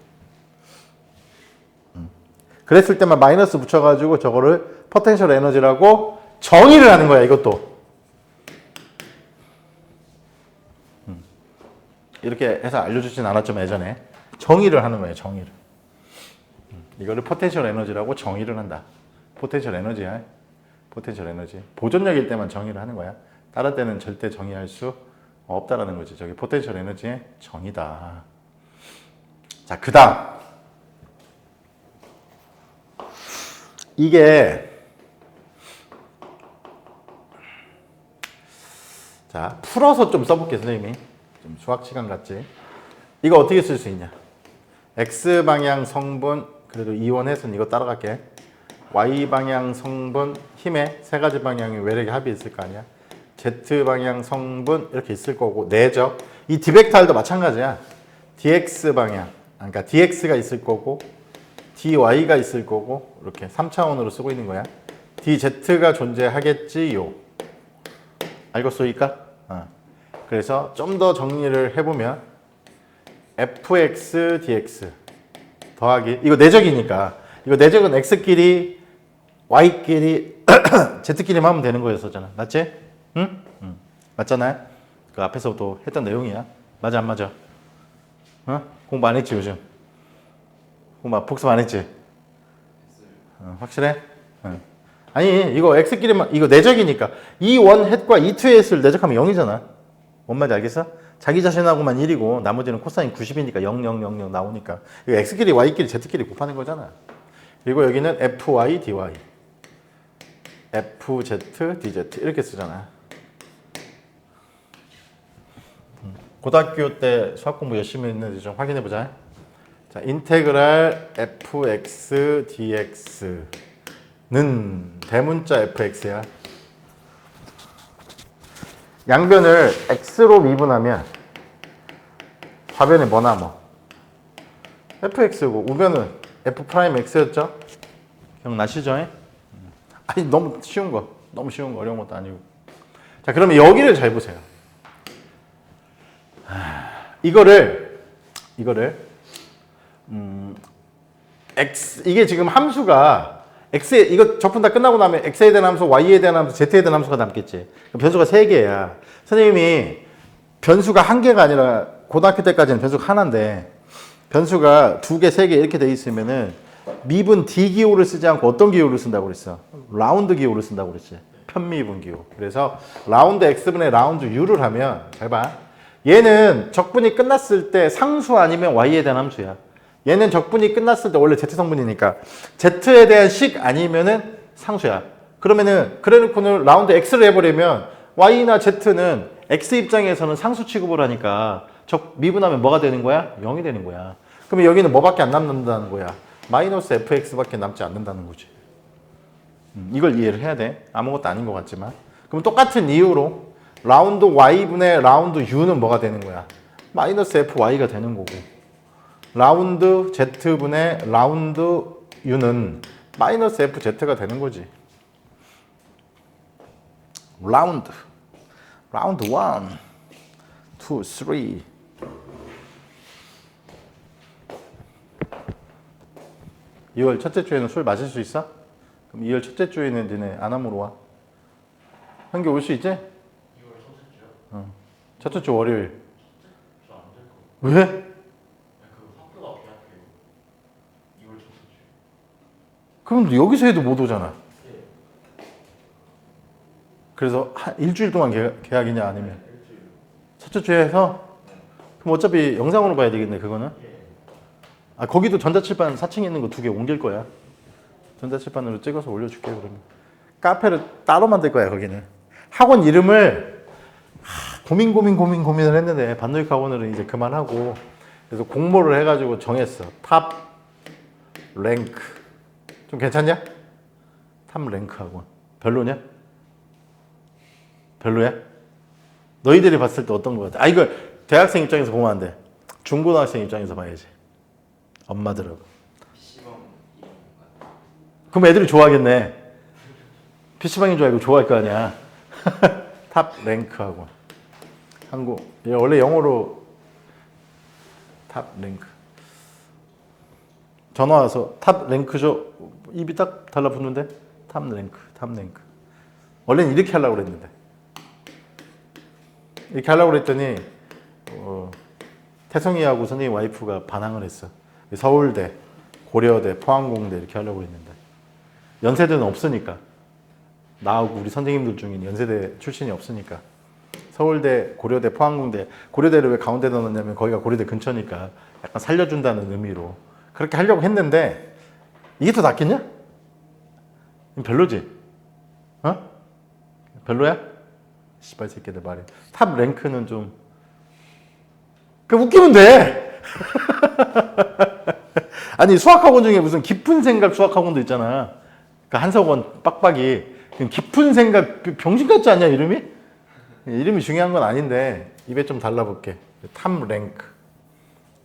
그랬을 때만 마이너스 붙여가지고 저거를 포텐셜 에너지라고 정의를 하는 거야, 이것도. 이렇게 해서 알려주진 않았지만 예전에 정의를 하는 거예요, 정의를. 이거를 포텐셜 에너지라고 정의를 한다. 포텐셜 에너지야. 포텐셜 에너지. 보존력일 때만 정의를 하는 거야. 다른 때는 절대 정의할 수 없다라는 거지. 저기 포텐셜 에너지의 정의다. 자, 그 다음. 이게 자 풀어서 좀 써볼게 선생님이. 좀 수학 시간 같지. 이거 어떻게 쓸 수 있냐. X방향 성분 그래도 이원해서는 이거 따라갈게. Y방향 성분 힘의 세 가지 방향의 외력의 합이 있을 거 아니야. Z방향 성분 이렇게 있을 거고 내적 이 D벡터도 마찬가지야. DX방향 그러니까 DX가 있을 거고 DY가 있을 거고 이렇게 3차원으로 쓰고 있는 거야. DZ가 존재하겠지요. 알겠소이까? 그래서 좀 더 정리를 해보면 FX, DX 더하기 이거 내적이니까 이거 내적은 X끼리 Y끼리 Z끼리만 하면 되는 거였었잖아. 맞지? 응? 맞잖아요? 그 앞에서도 했던 내용이야. 맞아 안 맞아? 공부 안 했지 요즘? 복습 안 했지? 확실해? 아니 이거 X끼리만 이거 내적이니까 이 원 햇과 이 투의 S를 내적하면 0이잖아. 뭔 말인지 알겠어? 자기 자신하고만 1이고 나머지는 코사인 90이니까 0, 0, 0, 0 나오니까 이거 x끼리 y끼리 z끼리 곱하는 거잖아. 그리고 여기는 fy dy fz dz 이렇게 쓰잖아. 고등학교 때 수학 공부 열심히 했는지 좀 확인해 보자. 자, 인테그랄 fx dx는 대문자 fx야. 양변을 x로 미분하면 좌변에 뭐 남아? fx고 우변은 f 프라임 x였죠? 기억나시죠? 아니 너무 쉬운 거 어려운 것도 아니고. 자, 그러면 여기를 잘 보세요. 이거를 x 이게 지금 함수가 x에 이거 적분 다 끝나고 나면 x에 대한 함수, y에 대한 함수, z에 대한 함수가 남겠지. 변수가 3개야. 선생님이 변수가 1개가 아니라 고등학교 때까지는 변수가 하나인데 변수가 2개, 3개 이렇게 돼 있으면은 미분 d 기호를 쓰지 않고 어떤 기호를 쓴다고 그랬어? 라운드 기호를 쓴다고 그랬지. 편미분 기호. 그래서 라운드 x분의 라운드 u를 하면 잘 봐. 얘는 적분이 끝났을 때 상수 아니면 y에 대한 함수야. 얘는 적분이 끝났을 때 원래 z성분이니까 z에 대한 식 아니면은 상수야. 그러면은 그래놓고는 라운드 x를 해버리면 y나 z는 x 입장에서는 상수 취급을 하니까 미분하면 뭐가 되는 거야? 0이 되는 거야. 그러면 여기는 뭐밖에 안 남는다는 거야? 마이너스 fx밖에 남지 않는다는 거지. 이걸 이해를 해야 돼. 아무것도 아닌 것 같지만. 그럼 똑같은 이유로 라운드 y분의 라운드 u는 뭐가 되는 거야? 마이너스 fy가 되는 거고. 라운드 z분의 라운드 u는 마이너스 fz가 되는 거지. 라운드 1, 2, 3. (2월) 첫째 주에는 술 마실 수 있어? 그럼 (2월) 첫째 주에는 니네 안암으로 와. 현기 올 수 있지? 2월 첫째 주요? 첫째 주 월요일. 저안 될 거. 왜? 그 학교가 계약해요. 2월 첫째 주. 그럼 여기서 해도 못 오잖아. 그래서 일주일 동안 계약이냐 아니면 일주일. 첫째 주에 해서? 그럼 어차피 영상으로 봐야 되겠네 그거는. 아, 거기도 전자칠판 4층에 있는 거 2개 옮길 거야. 전자칠판으로 찍어서 올려줄게 그러면. 카페를 따로 만들 거야 거기는. 학원 이름을 고민을 했는데 반노익 학원으로 이제 그만하고 그래서 공모를 해가지고 정했어. 탑 랭크. 좀 괜찮냐? 탑 랭크 학원. 별로냐? 별로야? 너희들이 봤을 때 어떤 거 같아? 아, 이거 대학생 입장에서 보면 안 돼. 중고등학생 입장에서 봐야지. 엄마들하고. PC방 이런 거. 그럼 애들이 좋아하겠네. PC방인 줄 알고 좋아할 거 아니야. 탑 랭크하고. 한국. 원래 영어로 탑 랭크. 전화 와서 탑 랭크죠. 입이 딱 달라붙는데 탑 랭크. 원래는 이렇게 하려고 그랬는데. 이렇게 하려고 그랬더니 태성이하고 선생님 와이프가 반항을 했어. 서울대, 고려대, 포항공대 이렇게 하려고 했는데 연세대는 없으니까 나하고 우리 선생님들 중에 연세대 출신이 없으니까 서울대, 고려대, 포항공대 고려대를 왜 가운데다 넣냐면 거기가 고려대 근처니까 약간 살려준다는 의미로 그렇게 하려고 했는데 이게 더 낫겠냐? 별로지? 어? 별로야? 씨발 새끼들 말이야. 탑 랭크는 좀 그 웃기면 돼. 아니 수학학원 중에 무슨 깊은 생각 수학학원도 있잖아. 그 한석원 빡빡이 깊은 생각 병신 같지 않냐 이름이? 이름이 중요한 건 아닌데 입에 좀 달라붙게. 탑 랭크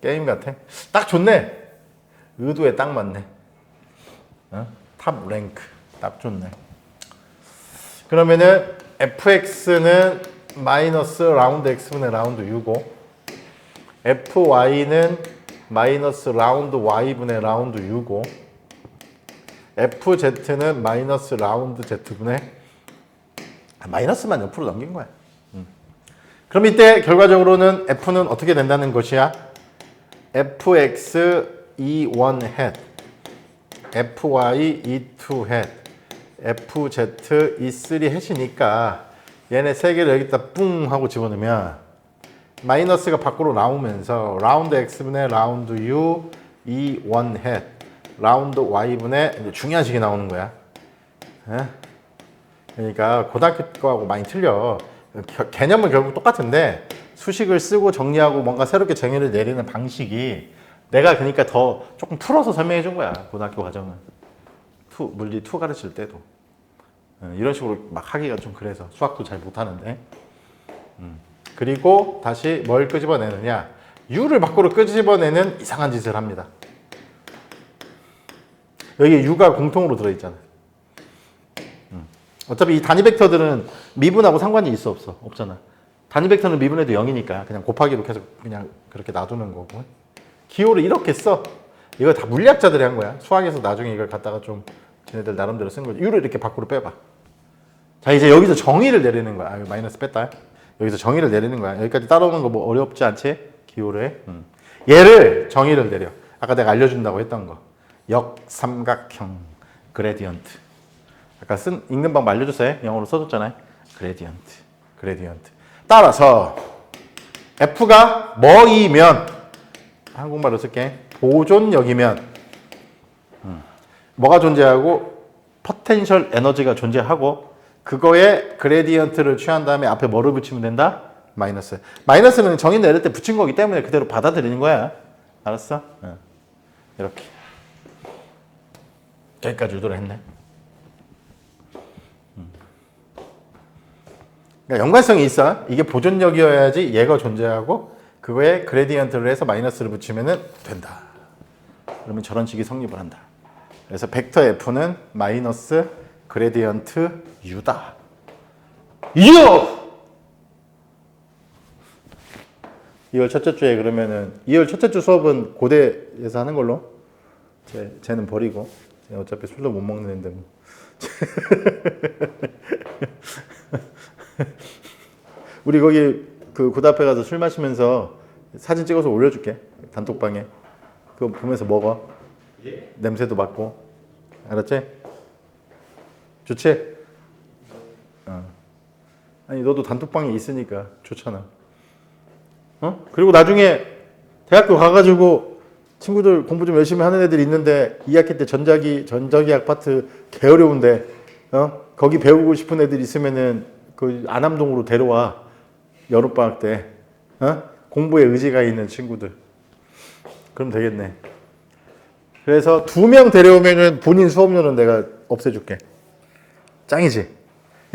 게임 같아. 딱 좋네. 의도에 딱 맞네. 어? 탑 랭크 딱 좋네. 그러면은 fx는 마이너스 라운드 x분의 라운드 u고 fy는 마이너스 라운드 y분의 라운드 u고 fz는 마이너스 라운드 z분의 마이너스만 옆으로 넘긴 거야. 그럼 이때 결과적으로는 f는 어떻게 된다는 것이야? fx e1 hat fy e2 hat fz e3 hat이니까 얘네 세 개를 여기다 뿡 하고 집어넣으면 마이너스가 밖으로 나오면서 라운드 x분의 라운드 u 1 헷 라운드 y분의 이제 중요한 식이 나오는 거야. 예? 그러니까 고등학교 거하고 많이 틀려. 개념은 결국 똑같은데 수식을 쓰고 정리하고 뭔가 새롭게 정의를 내리는 방식이 내가 그러니까 더 조금 풀어서 설명해 준 거야. 고등학교 과정은. 물리 2 가르칠 때도. 이런 식으로 막 하기가 좀 그래서 수학도 잘 못하는데. 그리고 다시 뭘 끄집어내느냐. u를 밖으로 끄집어내는 이상한 짓을 합니다. 여기에 u가 공통으로 들어있잖아. 어차피 이 단위 벡터들은 미분하고 상관이 있어 없어? 없잖아. 단위 벡터는 미분해도 0이니까 그냥 곱하기로 계속 그냥 그렇게 놔두는 거고. 기호를 이렇게 써. 이거 다 물리학자들이 한 거야. 수학에서 나중에 이걸 갖다가 좀 쟤네들 나름대로 쓴 거지. u를 이렇게 밖으로 빼봐. 자, 이제 여기서 정의를 내리는 거야. 아, 마이너스 뺐다. 여기서 정의를 내리는 거야. 여기까지 따라오는 거 뭐 어렵지 않지? 기호를. 얘를 정의를 내려. 아까 내가 알려준다고 했던 거. 역삼각형 그레디언트. 아까 읽는 방법 알려줬어요. 영어로 써줬잖아요. 그레디언트. 따라서 F가 뭐이면 한국말로 쓸게. 보존력이면 뭐가 존재하고 포텐셜 에너지가 존재하고 그거에 그레디언트를 취한 다음에 앞에 뭐를 붙이면 된다? 마이너스. 마이너스는 정의 내릴 때 붙인 거기 때문에 그대로 받아들이는 거야. 알았어? 이렇게. 여기까지 유도를 했네. 그러니까 연관성이 있어. 이게 보존력이어야지 얘가 존재하고 그거에 그레디언트를 해서 마이너스를 붙이면 된다. 그러면 저런 식이 성립을 한다. 그래서 벡터 F는 마이너스 그레디언트 U다. U! 2월 첫째 주에 그러면은 2월 첫째 주 수업은 고대에서 하는 걸로. 쟤는 버리고. 쟤는 어차피 술도 못 먹는 애인데 뭐. 우리 거기 그 고대 앞에 가서 술 마시면서 사진 찍어서 올려줄게. 단톡방에. 그거 보면서 먹어. 예? 냄새도 맡고. 알았지? 좋지? 아니 너도 단톡방에 있으니까 좋잖아. 그리고 나중에 대학교 가가지고 친구들 공부 좀 열심히 하는 애들이 있는데 2학기 때 전자기학 파트 개 어려운데 거기 배우고 싶은 애들 있으면은 그 안암동으로 데려와. 여름방학 때 공부에 의지가 있는 친구들. 그럼 되겠네. 그래서 2명 데려오면은 본인 수업료는 내가 없애줄게. 짱이지?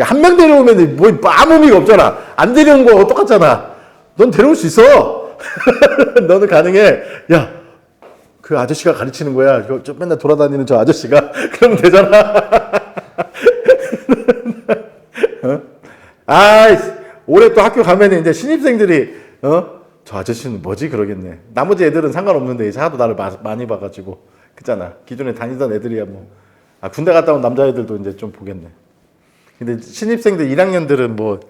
야, 1명 데려오면 뭐 아무 의미가 없잖아. 안 데려온 거 똑같잖아. 넌 데려올 수 있어. 너는 가능해. 야, 그 아저씨가 가르치는 거야. 저 맨날 돌아다니는 저 아저씨가. 그러면 되잖아. 아이씨. 올해 또 학교 가면 이제 신입생들이 저 아저씨는 뭐지 그러겠네. 나머지 애들은 상관없는데 이제 하도 나를 많이 봐가지고 그잖아. 기존에 다니던 애들이야 뭐. 군대 갔다 온 남자애들도 이제 좀 보겠네. 근데 신입생들 1학년들은 뭐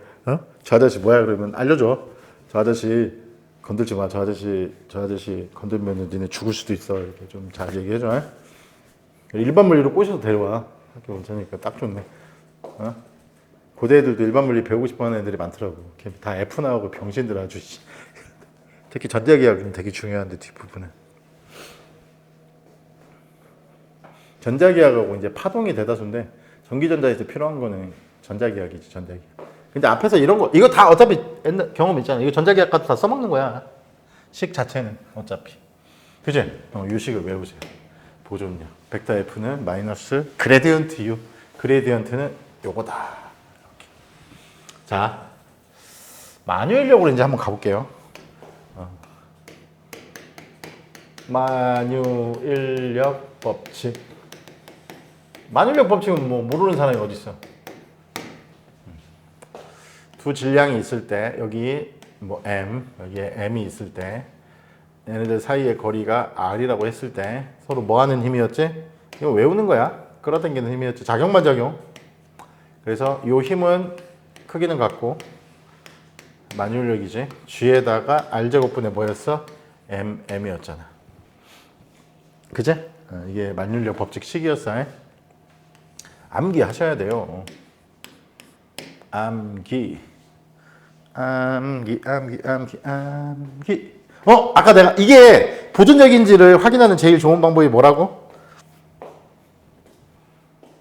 저 아저씨 뭐야 그러면 알려줘. 저 아저씨 건들지 마. 저 아저씨 건들면 니네 죽을 수도 있어. 이렇게 좀 잘 얘기해줘. 일반 물리로 꼬셔서 데려와. 학교 괜찮으니까 딱 좋네. 고대 애들도 일반 물리 배우고 싶어하는 애들이 많더라고. 다 F 나오고 병신들 아주. 특히 전자기학은 되게 중요한데 뒷부분은. 전자기학하고 이제 파동이 대다수인데 전기전자에서 필요한 거는 전자기학이지. 전자기학. 근데 앞에서 이런 거 이거 다 어차피 옛날 경험 있잖아. 이거 전자기학 가도 다 써먹는 거야. 식 자체는 어차피. 그치? 유식을 외우세요. 보존력. 벡터 F는 마이너스 그레디언트 U. 그레디언트는 요거다. 자, 만유인력으로 이제 한번 가볼게요. 만유인력 법칙. 만유인력 법칙은 뭐 모르는 사람이 어디 있어? 두 질량이 있을 때 여기 뭐 M, 여기에 M이 있을 때 얘네들 사이의 거리가 R이라고 했을 때 서로 뭐 하는 힘이었지? 이거 외우는 거야. 끌어당기는 힘이었지. 작용만 작용. 그래서 이 힘은 크기는 같고 만유인력이지. G에다가 R제곱분의 뭐였어? M이었잖아. 그제? 이게 만유인력 법칙 식이었어. 암기 하셔야 돼요. 암기. 암기. 아까 내가 이게 보존적인지를 확인하는 제일 좋은 방법이 뭐라고?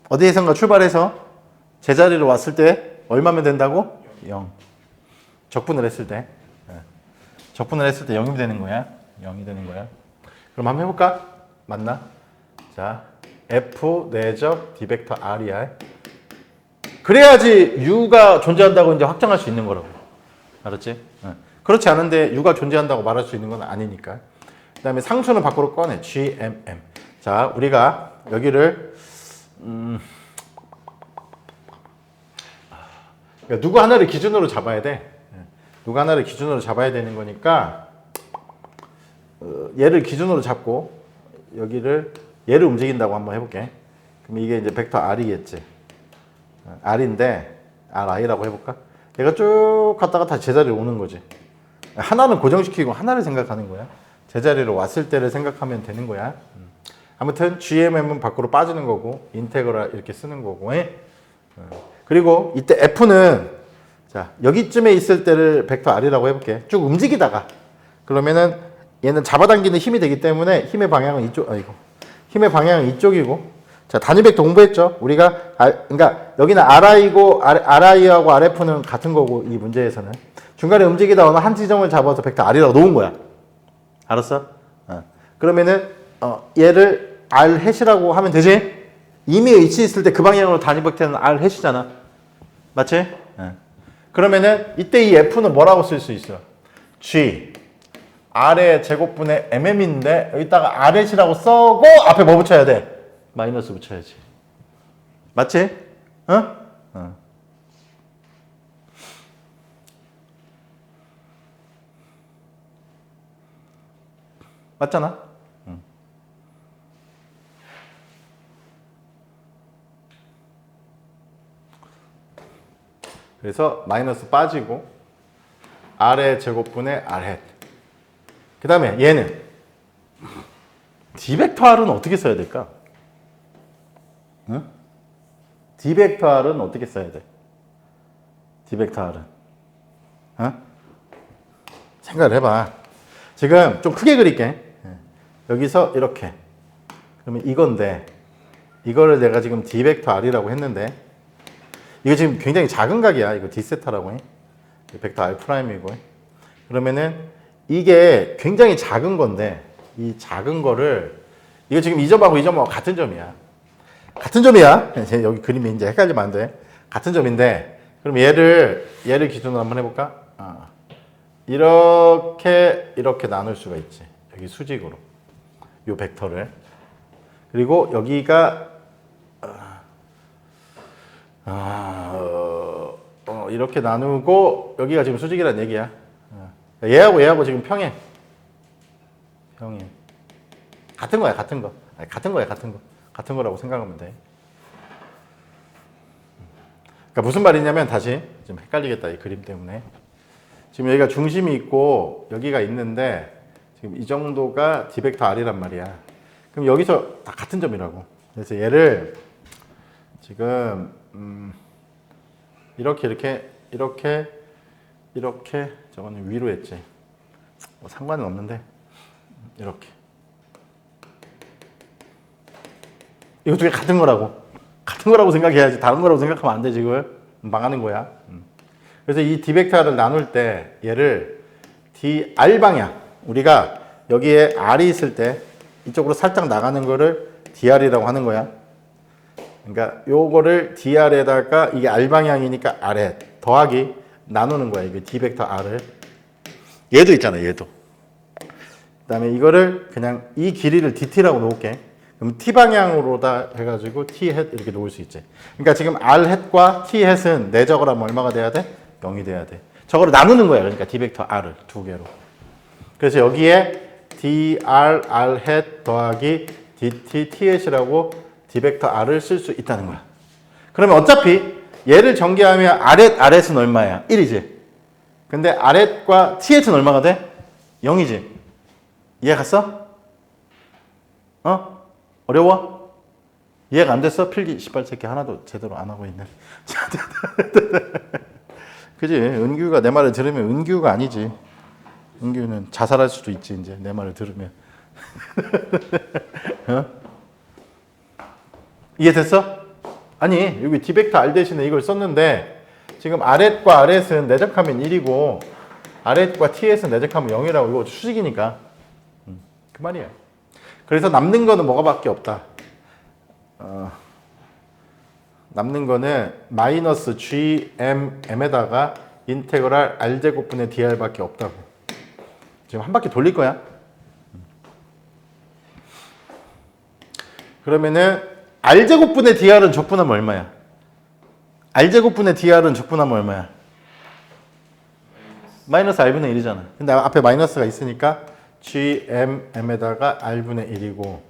어디에선가 출발해서 제자리로 왔을 때 얼마면 된다고? 0. 적분을 했을 때. 적분을 했을 때 0이 되는 거야. 0이 되는 거야. 그럼 한번 해볼까? 맞나? 자, F 내적 D 벡터 R이야. 그래야지 U가 존재한다고 이제 확정할 수 있는 거라고. 알았지? 그렇지 않은데 U가 존재한다고 말할 수 있는 건 아니니까. 그 다음에 상수는 밖으로 꺼내. GMM. 자, 우리가 여기를 그러니까 누구 하나를 기준으로 잡아야 돼. 누구 하나를 기준으로 잡아야 되는 거니까 얘를 기준으로 잡고 여기를 얘를 움직인다고 한번 해볼게. 그럼 이게 이제 벡터 R이겠지. R인데 Ri라고 해볼까? 얘가 쭉 갔다가 다시 제자리로 오는 거지. 하나는 고정시키고 하나를 생각하는 거야. 제자리로 왔을 때를 생각하면 되는 거야. 아무튼 GMM은 밖으로 빠지는 거고 인테그랄 이렇게 쓰는 거고. 그리고 이때 F는 자 여기쯤에 있을 때를 벡터 R이라고 해볼게. 쭉 움직이다가 그러면은 얘는 잡아당기는 힘이 되기 때문에 힘의 방향은 이쪽. 힘의 방향은 이쪽이고. 자 단위 벡터 공부했죠. 우리가 그러니까 여기는 RI고 RI하고 RF는 같은 거고 이 문제에서는 중간에 움직이다 어느 한 지점을 잡아서 벡터 R이라고 놓은 거야. 알았어? 그러면은 얘를 R 햇이라고 하면 되지? 이미 위치했을 때 그 방향으로 단위 벡터는 R 햇이잖아. 맞지? 그러면은 이때 이 F는 뭐라고 쓸 수 있어? G R의 제곱분의 MM인데 여기다가 R 햇이라고 써고 앞에 뭐 붙여야 돼? 마이너스 붙여야지. 맞지? 맞잖아? 그래서 마이너스 빠지고 R의 제곱분의 R 햇. 그 다음에 얘는 D 벡터 R은 어떻게 써야 될까? D 벡터 R은 어떻게 써야 돼? D 벡터 R은 생각을 해봐. 지금 좀 크게 그릴게. 여기서 이렇게 그러면 이건데 이거를 내가 지금 D 벡터 R이라고 했는데 이거 지금 굉장히 작은 각이야. 이거 D 세타라고 해. 벡터 R 프라임이고. 그러면은 이게 굉장히 작은 건데 이 작은 거를 이거 지금 이 점하고 이 점하고 같은 점이야. 같은 점이야. 여기 그림이 이제 헷갈리면 안 돼. 같은 점인데 그럼 얘를 기준으로 한번 해볼까? 이렇게 나눌 수가 있지. 여기 수직으로 요 벡터를. 그리고 여기가 이렇게 나누고 여기가 지금 수직이란 얘기야. 얘하고 지금 평행. 같은 거야, 같은 거. 아니, 같은 거야, 같은 거. 같은 거라고 생각하면 돼. 그러니까 무슨 말이냐면 다시 좀 헷갈리겠다 이 그림 때문에. 지금 여기가 중심이 있고 여기가 있는데 지금 이 정도가 D 벡터 R이란 말이야. 그럼 여기서 다 같은 점이라고. 그래서 얘를 지금 이렇게 저거는 위로 했지. 뭐 상관은 없는데 이렇게. 이거 두 개 같은 거라고. 같은 거라고 생각해야지. 다른 거라고 생각하면 안 돼 지금. 망하는 거야. 그래서 이 D 벡터를 나눌 때 얘를 DR 방향. 우리가 여기에 R이 있을 때 이쪽으로 살짝 나가는 거를 DR이라고 하는 거야. 그러니까 요거를 DR에다가 이게 R 방향이니까 R에 더하기 나누는 거야. 이게 D 벡터 R을. 얘도 있잖아. 얘도. 그다음에 이거를 그냥 이 길이를 DT라고 놓을게. 그럼 T 방향으로다 해가지고 T 햇 이렇게 놓을 수 있지. 그러니까 지금 R 햇과 T 햇은 내적으로 하면 얼마가 돼야 돼? 0이 돼야 돼. 저거를 나누는 거야. 그러니까 D 벡터 R을 두 개로. 그래서 여기에 DR R 햇 더하기 DT T 햇이라고 D 벡터 R을 쓸 수 있다는 거야. 그러면 어차피 얘를 전개하면 R 햇 R 햇은 얼마야? 1이지. 근데 R 햇과 T 햇은 얼마가 돼? 0이지. 이해 갔어? 어려워? 이해가 안 됐어? 필기 18세기 하나도 제대로 안 하고 있네. 그지? 은규가 내 말을 들으면 은규가 아니지. 은규는 자살할 수도 있지 이제 내 말을 들으면. 어? 이해됐어? 아니 여기 디벡터 R 대신에 이걸 썼는데 지금 아랫과 아랫은 내적하면 1이고 아랫과 TS는 내적하면 0이라고 이거 수직이니까 그 말이야. 그래서 남는 거는 뭐가밖에 없다. 남는 거는 마이너스 GMM에다가 인테그랄 R제곱분의 DR밖에 없다고. 지금 한 바퀴 돌릴 거야. 그러면은 R제곱분의 DR은 적분하면 얼마야? R제곱분의 DR은 적분하면 얼마야? 마이너스 R분의 1이잖아. 근데 앞에 마이너스가 있으니까 GMM에다가 R분의 1이고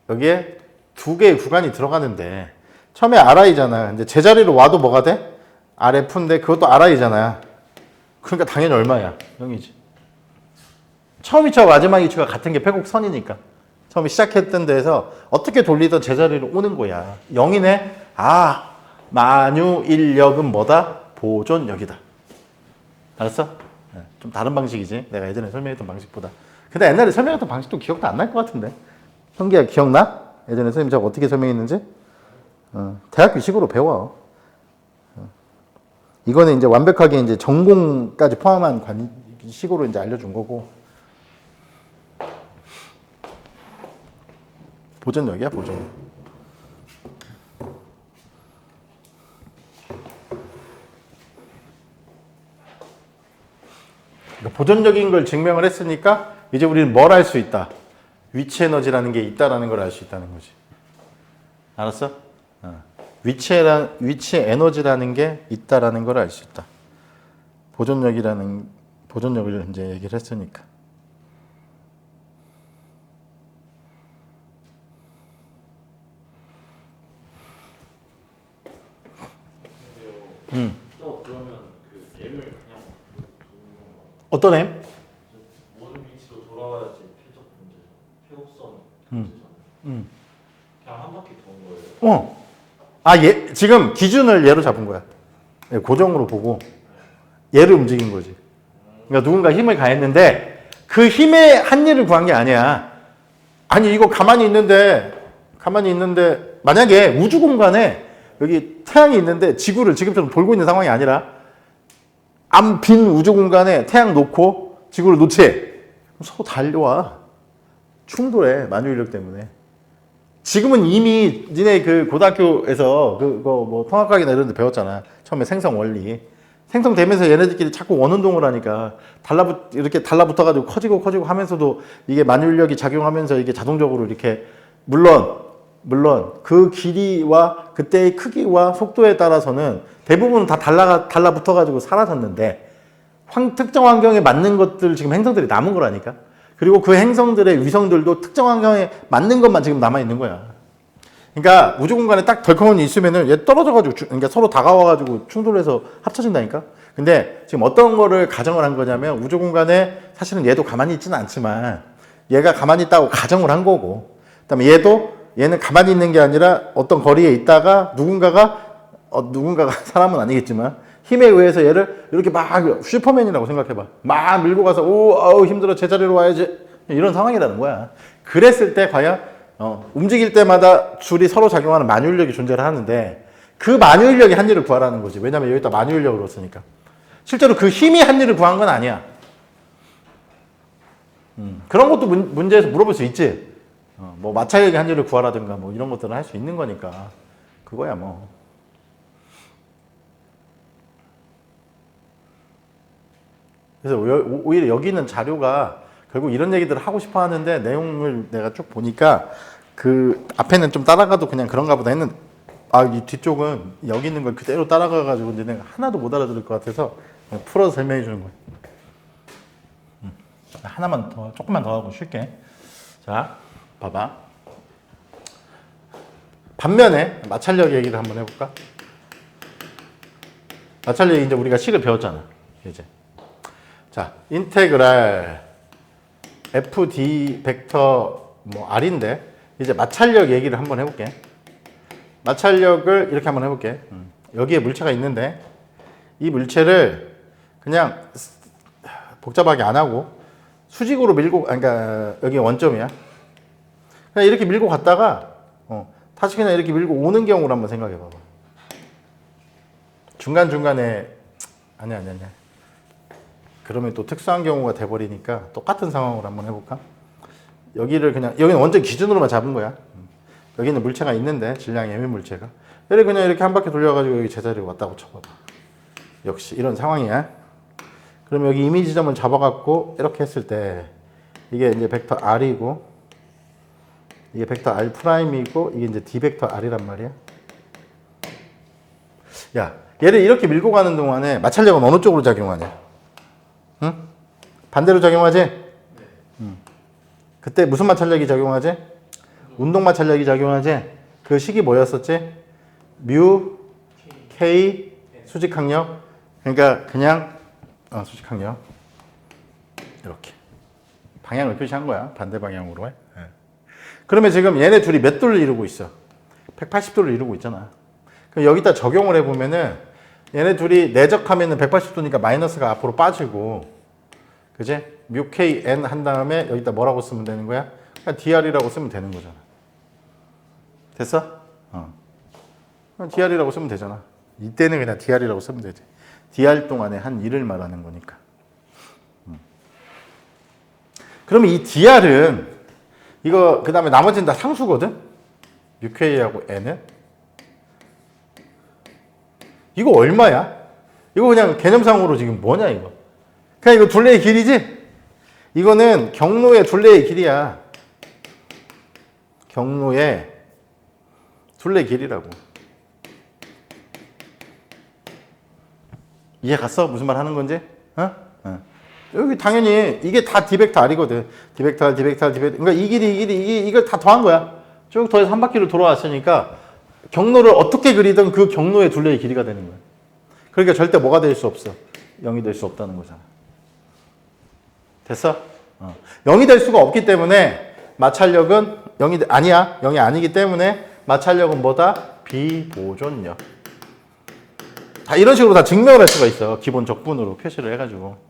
여기에 두 개의 구간이 들어가는데 처음에 RI잖아. 근데 제자리로 와도 뭐가 돼? RF인데 그것도 RI잖아. 그러니까 당연히 얼마야? 0이지. 처음 위치와 마지막 위치가 같은 게 패곡선이니까. 처음에 시작했던 데에서 어떻게 돌리던 제자리로 오는 거야. 0이네? 아, 만유인력은 뭐다? 보존력이다. 알았어? 좀 다른 방식이지. 내가 예전에 설명했던 방식보다. 근데 옛날에 설명했던 방식도 기억도 안 날 것 같은데. 형기야 기억나? 예전에 선생님 저거 어떻게 설명했는지? 대학교식으로 배워. 이거는 이제 완벽하게 이제 전공까지 포함한 식으로 이제 알려준 거고. 보존력이야, 보존. 그러니까 보존적인 걸 증명을 했으니까 이제 우리는 뭘 알 수 있다. 위치 에너지라는 게 있다라는 걸 알 수 있다는 거지. 알았어? 위치 에너지라는 게 있다라는 걸 알 수 있다. 보존력을 이제 얘기를 했으니까. 또 그러면 그 M을 그냥 두는 건가? 어떤 M? 모든 위치로 돌아와야지 필적 문제죠. 패곡선 문제잖아요. 그냥 한 바퀴 도는 거예요. 지금 기준을 얘로 잡은 거야. 고정으로 보고 얘를 움직인 거지. 그러니까 누군가 힘을 가했는데 그 힘의 한 일을 구한 게 아니야. 아니 이거 가만히 있는데 만약에 우주 공간에 여기 태양이 있는데 지구를 지금처럼 돌고 있는 상황이 아니라 빈 우주 공간에 태양 놓고 지구를 놓지. 서로 달려와. 충돌해. 만유인력 때문에. 지금은 이미 니네 그 고등학교에서 그거 뭐 통합학이나 이런 데 배웠잖아. 처음에 생성 원리. 생성되면서 얘네들끼리 자꾸 원운동을 하니까 이렇게 달라붙어가지고 커지고 하면서도 이게 만유인력이 작용하면서 이게 자동적으로 이렇게 물론 그 길이와 그때의 크기와 속도에 따라서는 대부분 다 달라붙어가지고 사라졌는데 특정 환경에 맞는 것들 지금 행성들이 남은 거라니까. 그리고 그 행성들의 위성들도 특정 환경에 맞는 것만 지금 남아있는 거야. 그러니까 우주 공간에 딱 덜컹이 있으면은 얘 떨어져가지고 그러니까 서로 다가와가지고 충돌해서 합쳐진다니까. 근데 지금 어떤 거를 가정을 한 거냐면 우주 공간에 사실은 얘도 가만히 있지는 않지만 얘가 가만히 있다고 가정을 한 거고, 그다음에 얘는 가만히 있는 게 아니라 어떤 거리에 있다가 누군가가 사람은 아니겠지만 힘에 의해서 얘를 이렇게 막 슈퍼맨이라고 생각해봐. 막 밀고 가서 아우 힘들어 제자리로 와야지 이런 상황이라는 거야. 그랬을 때 과연 움직일 때마다 줄이 서로 작용하는 만유인력이 존재를 하는데 그 만유인력이 한 일을 구하라는 거지. 왜냐면 여기다 만유인력으로 쓰니까. 실제로 그 힘이 한 일을 구한 건 아니야. 그런 것도 문제에서 물어볼 수 있지. 뭐 마찰력이 한 일을 구하라든가 뭐 이런 것들은 할 수 있는 거니까 그거야 뭐. 그래서 오히려 여기 있는 자료가 결국 이런 얘기들을 하고 싶어 하는데 내용을 내가 쭉 보니까 그 앞에는 좀 따라가도 그냥 그런가 보다 했는데 이 뒤쪽은 여기 있는 걸 그대로 따라가가지고 내가 하나도 못 알아들을 것 같아서 그냥 풀어서 설명해 주는 거야. 하나만 더, 조금만 더 하고 쉴게. 자, 봐봐. 반면에 마찰력 얘기를 한번 해볼까? 마찰력 이제 우리가 식을 배웠잖아. 이제. 자, 인테그랄 FD 벡터 R인데 이제 마찰력 얘기를 한번 해볼게. 마찰력을 이렇게 한번 해볼게. 여기에 물체가 있는데 이 물체를 그냥 복잡하게 안 하고 수직으로 밀고, 그러니까 여기 원점이야. 그냥 이렇게 밀고 갔다가 다시 그냥 이렇게 밀고 오는 경우를 한번 생각해 봐봐. 중간중간에 아니야. 그러면 또 특수한 경우가 돼버리니까 똑같은 상황으로 한번 해볼까? 여기는 원점 기준으로만 잡은 거야. 여기는 물체가 있는데 질량이 m 물체가 그냥 이렇게 한 바퀴 돌려가지고 여기 제자리로 왔다고 쳐봐봐. 역시 이런 상황이야. 그럼 여기 이미 지점을 잡아갖고 이렇게 했을 때 이게 이제 벡터 r이고 이게 벡터 r 프라임이고 이게 이제 d 벡터 r이란 말이야. 야, 얘를 이렇게 밀고 가는 동안에 마찰력은 어느 쪽으로 작용하냐? 응? 반대로 작용하지? 그때 무슨 마찰력이 작용하지? 운동 마찰력이 작용하지? 그 식이 뭐였었지? 뮤 K 수직항력. 그러니까 그냥 수직항력 이렇게 방향을 표시한 거야. 반대 방향으로 해. 네. 그러면 지금 얘네 둘이 몇 도를 이루고 있어? 180도를 이루고 있잖아. 그럼 여기다 적용을 해보면은 얘네 둘이 내적하면은 180도니까 마이너스가 앞으로 빠지고, 그지? 뮤 K N 한 다음에 여기다 뭐라고 쓰면 되는 거야? 그냥 DR이라고 쓰면 되는 거잖아. 됐어? 그냥 DR이라고 쓰면 되잖아. 이때는 그냥 DR이라고 쓰면 되지. DR 동안에 한 일을 말하는 거니까. 그러면 이 DR은 이거 그 다음에 나머지는 다 상수거든? UK하고 N은? 이거 얼마야? 이거 그냥 개념상으로 지금 뭐냐 이거? 그냥 이거 둘레의 길이지? 이거는 경로의 둘레의 길이야. 경로의 둘레 길이라고. 이해 갔어? 무슨 말 하는 건지? 여기 당연히 이게 다 d 벡터 r이거든. d 벡터 r, d 벡터 r, d 벡터. 그러니까 이 길이 이걸 다 더한 거야. 쭉 더해서 한 바퀴를 돌아왔으니까 경로를 어떻게 그리든 그 경로의 둘레의 길이가 되는 거야. 그러니까 절대 뭐가 될 수 없어? 0이 될 수 없다는 거잖아. 됐어? 0이 될 수가 없기 때문에 마찰력은 0이 아니야. 0이 아니기 때문에 마찰력은 뭐다? 비보존력. 다 이런 식으로 다 증명을 할 수가 있어. 기본 적분으로 표시를 해가지고.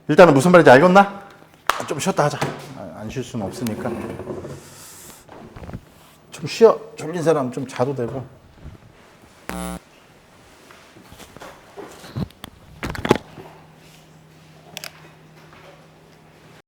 일단은 무슨 말인지 알겠나? 좀 쉬었다 하자. 안 쉴 수는 없으니까. 좀 쉬어. 졸린 사람 좀 자도 되고.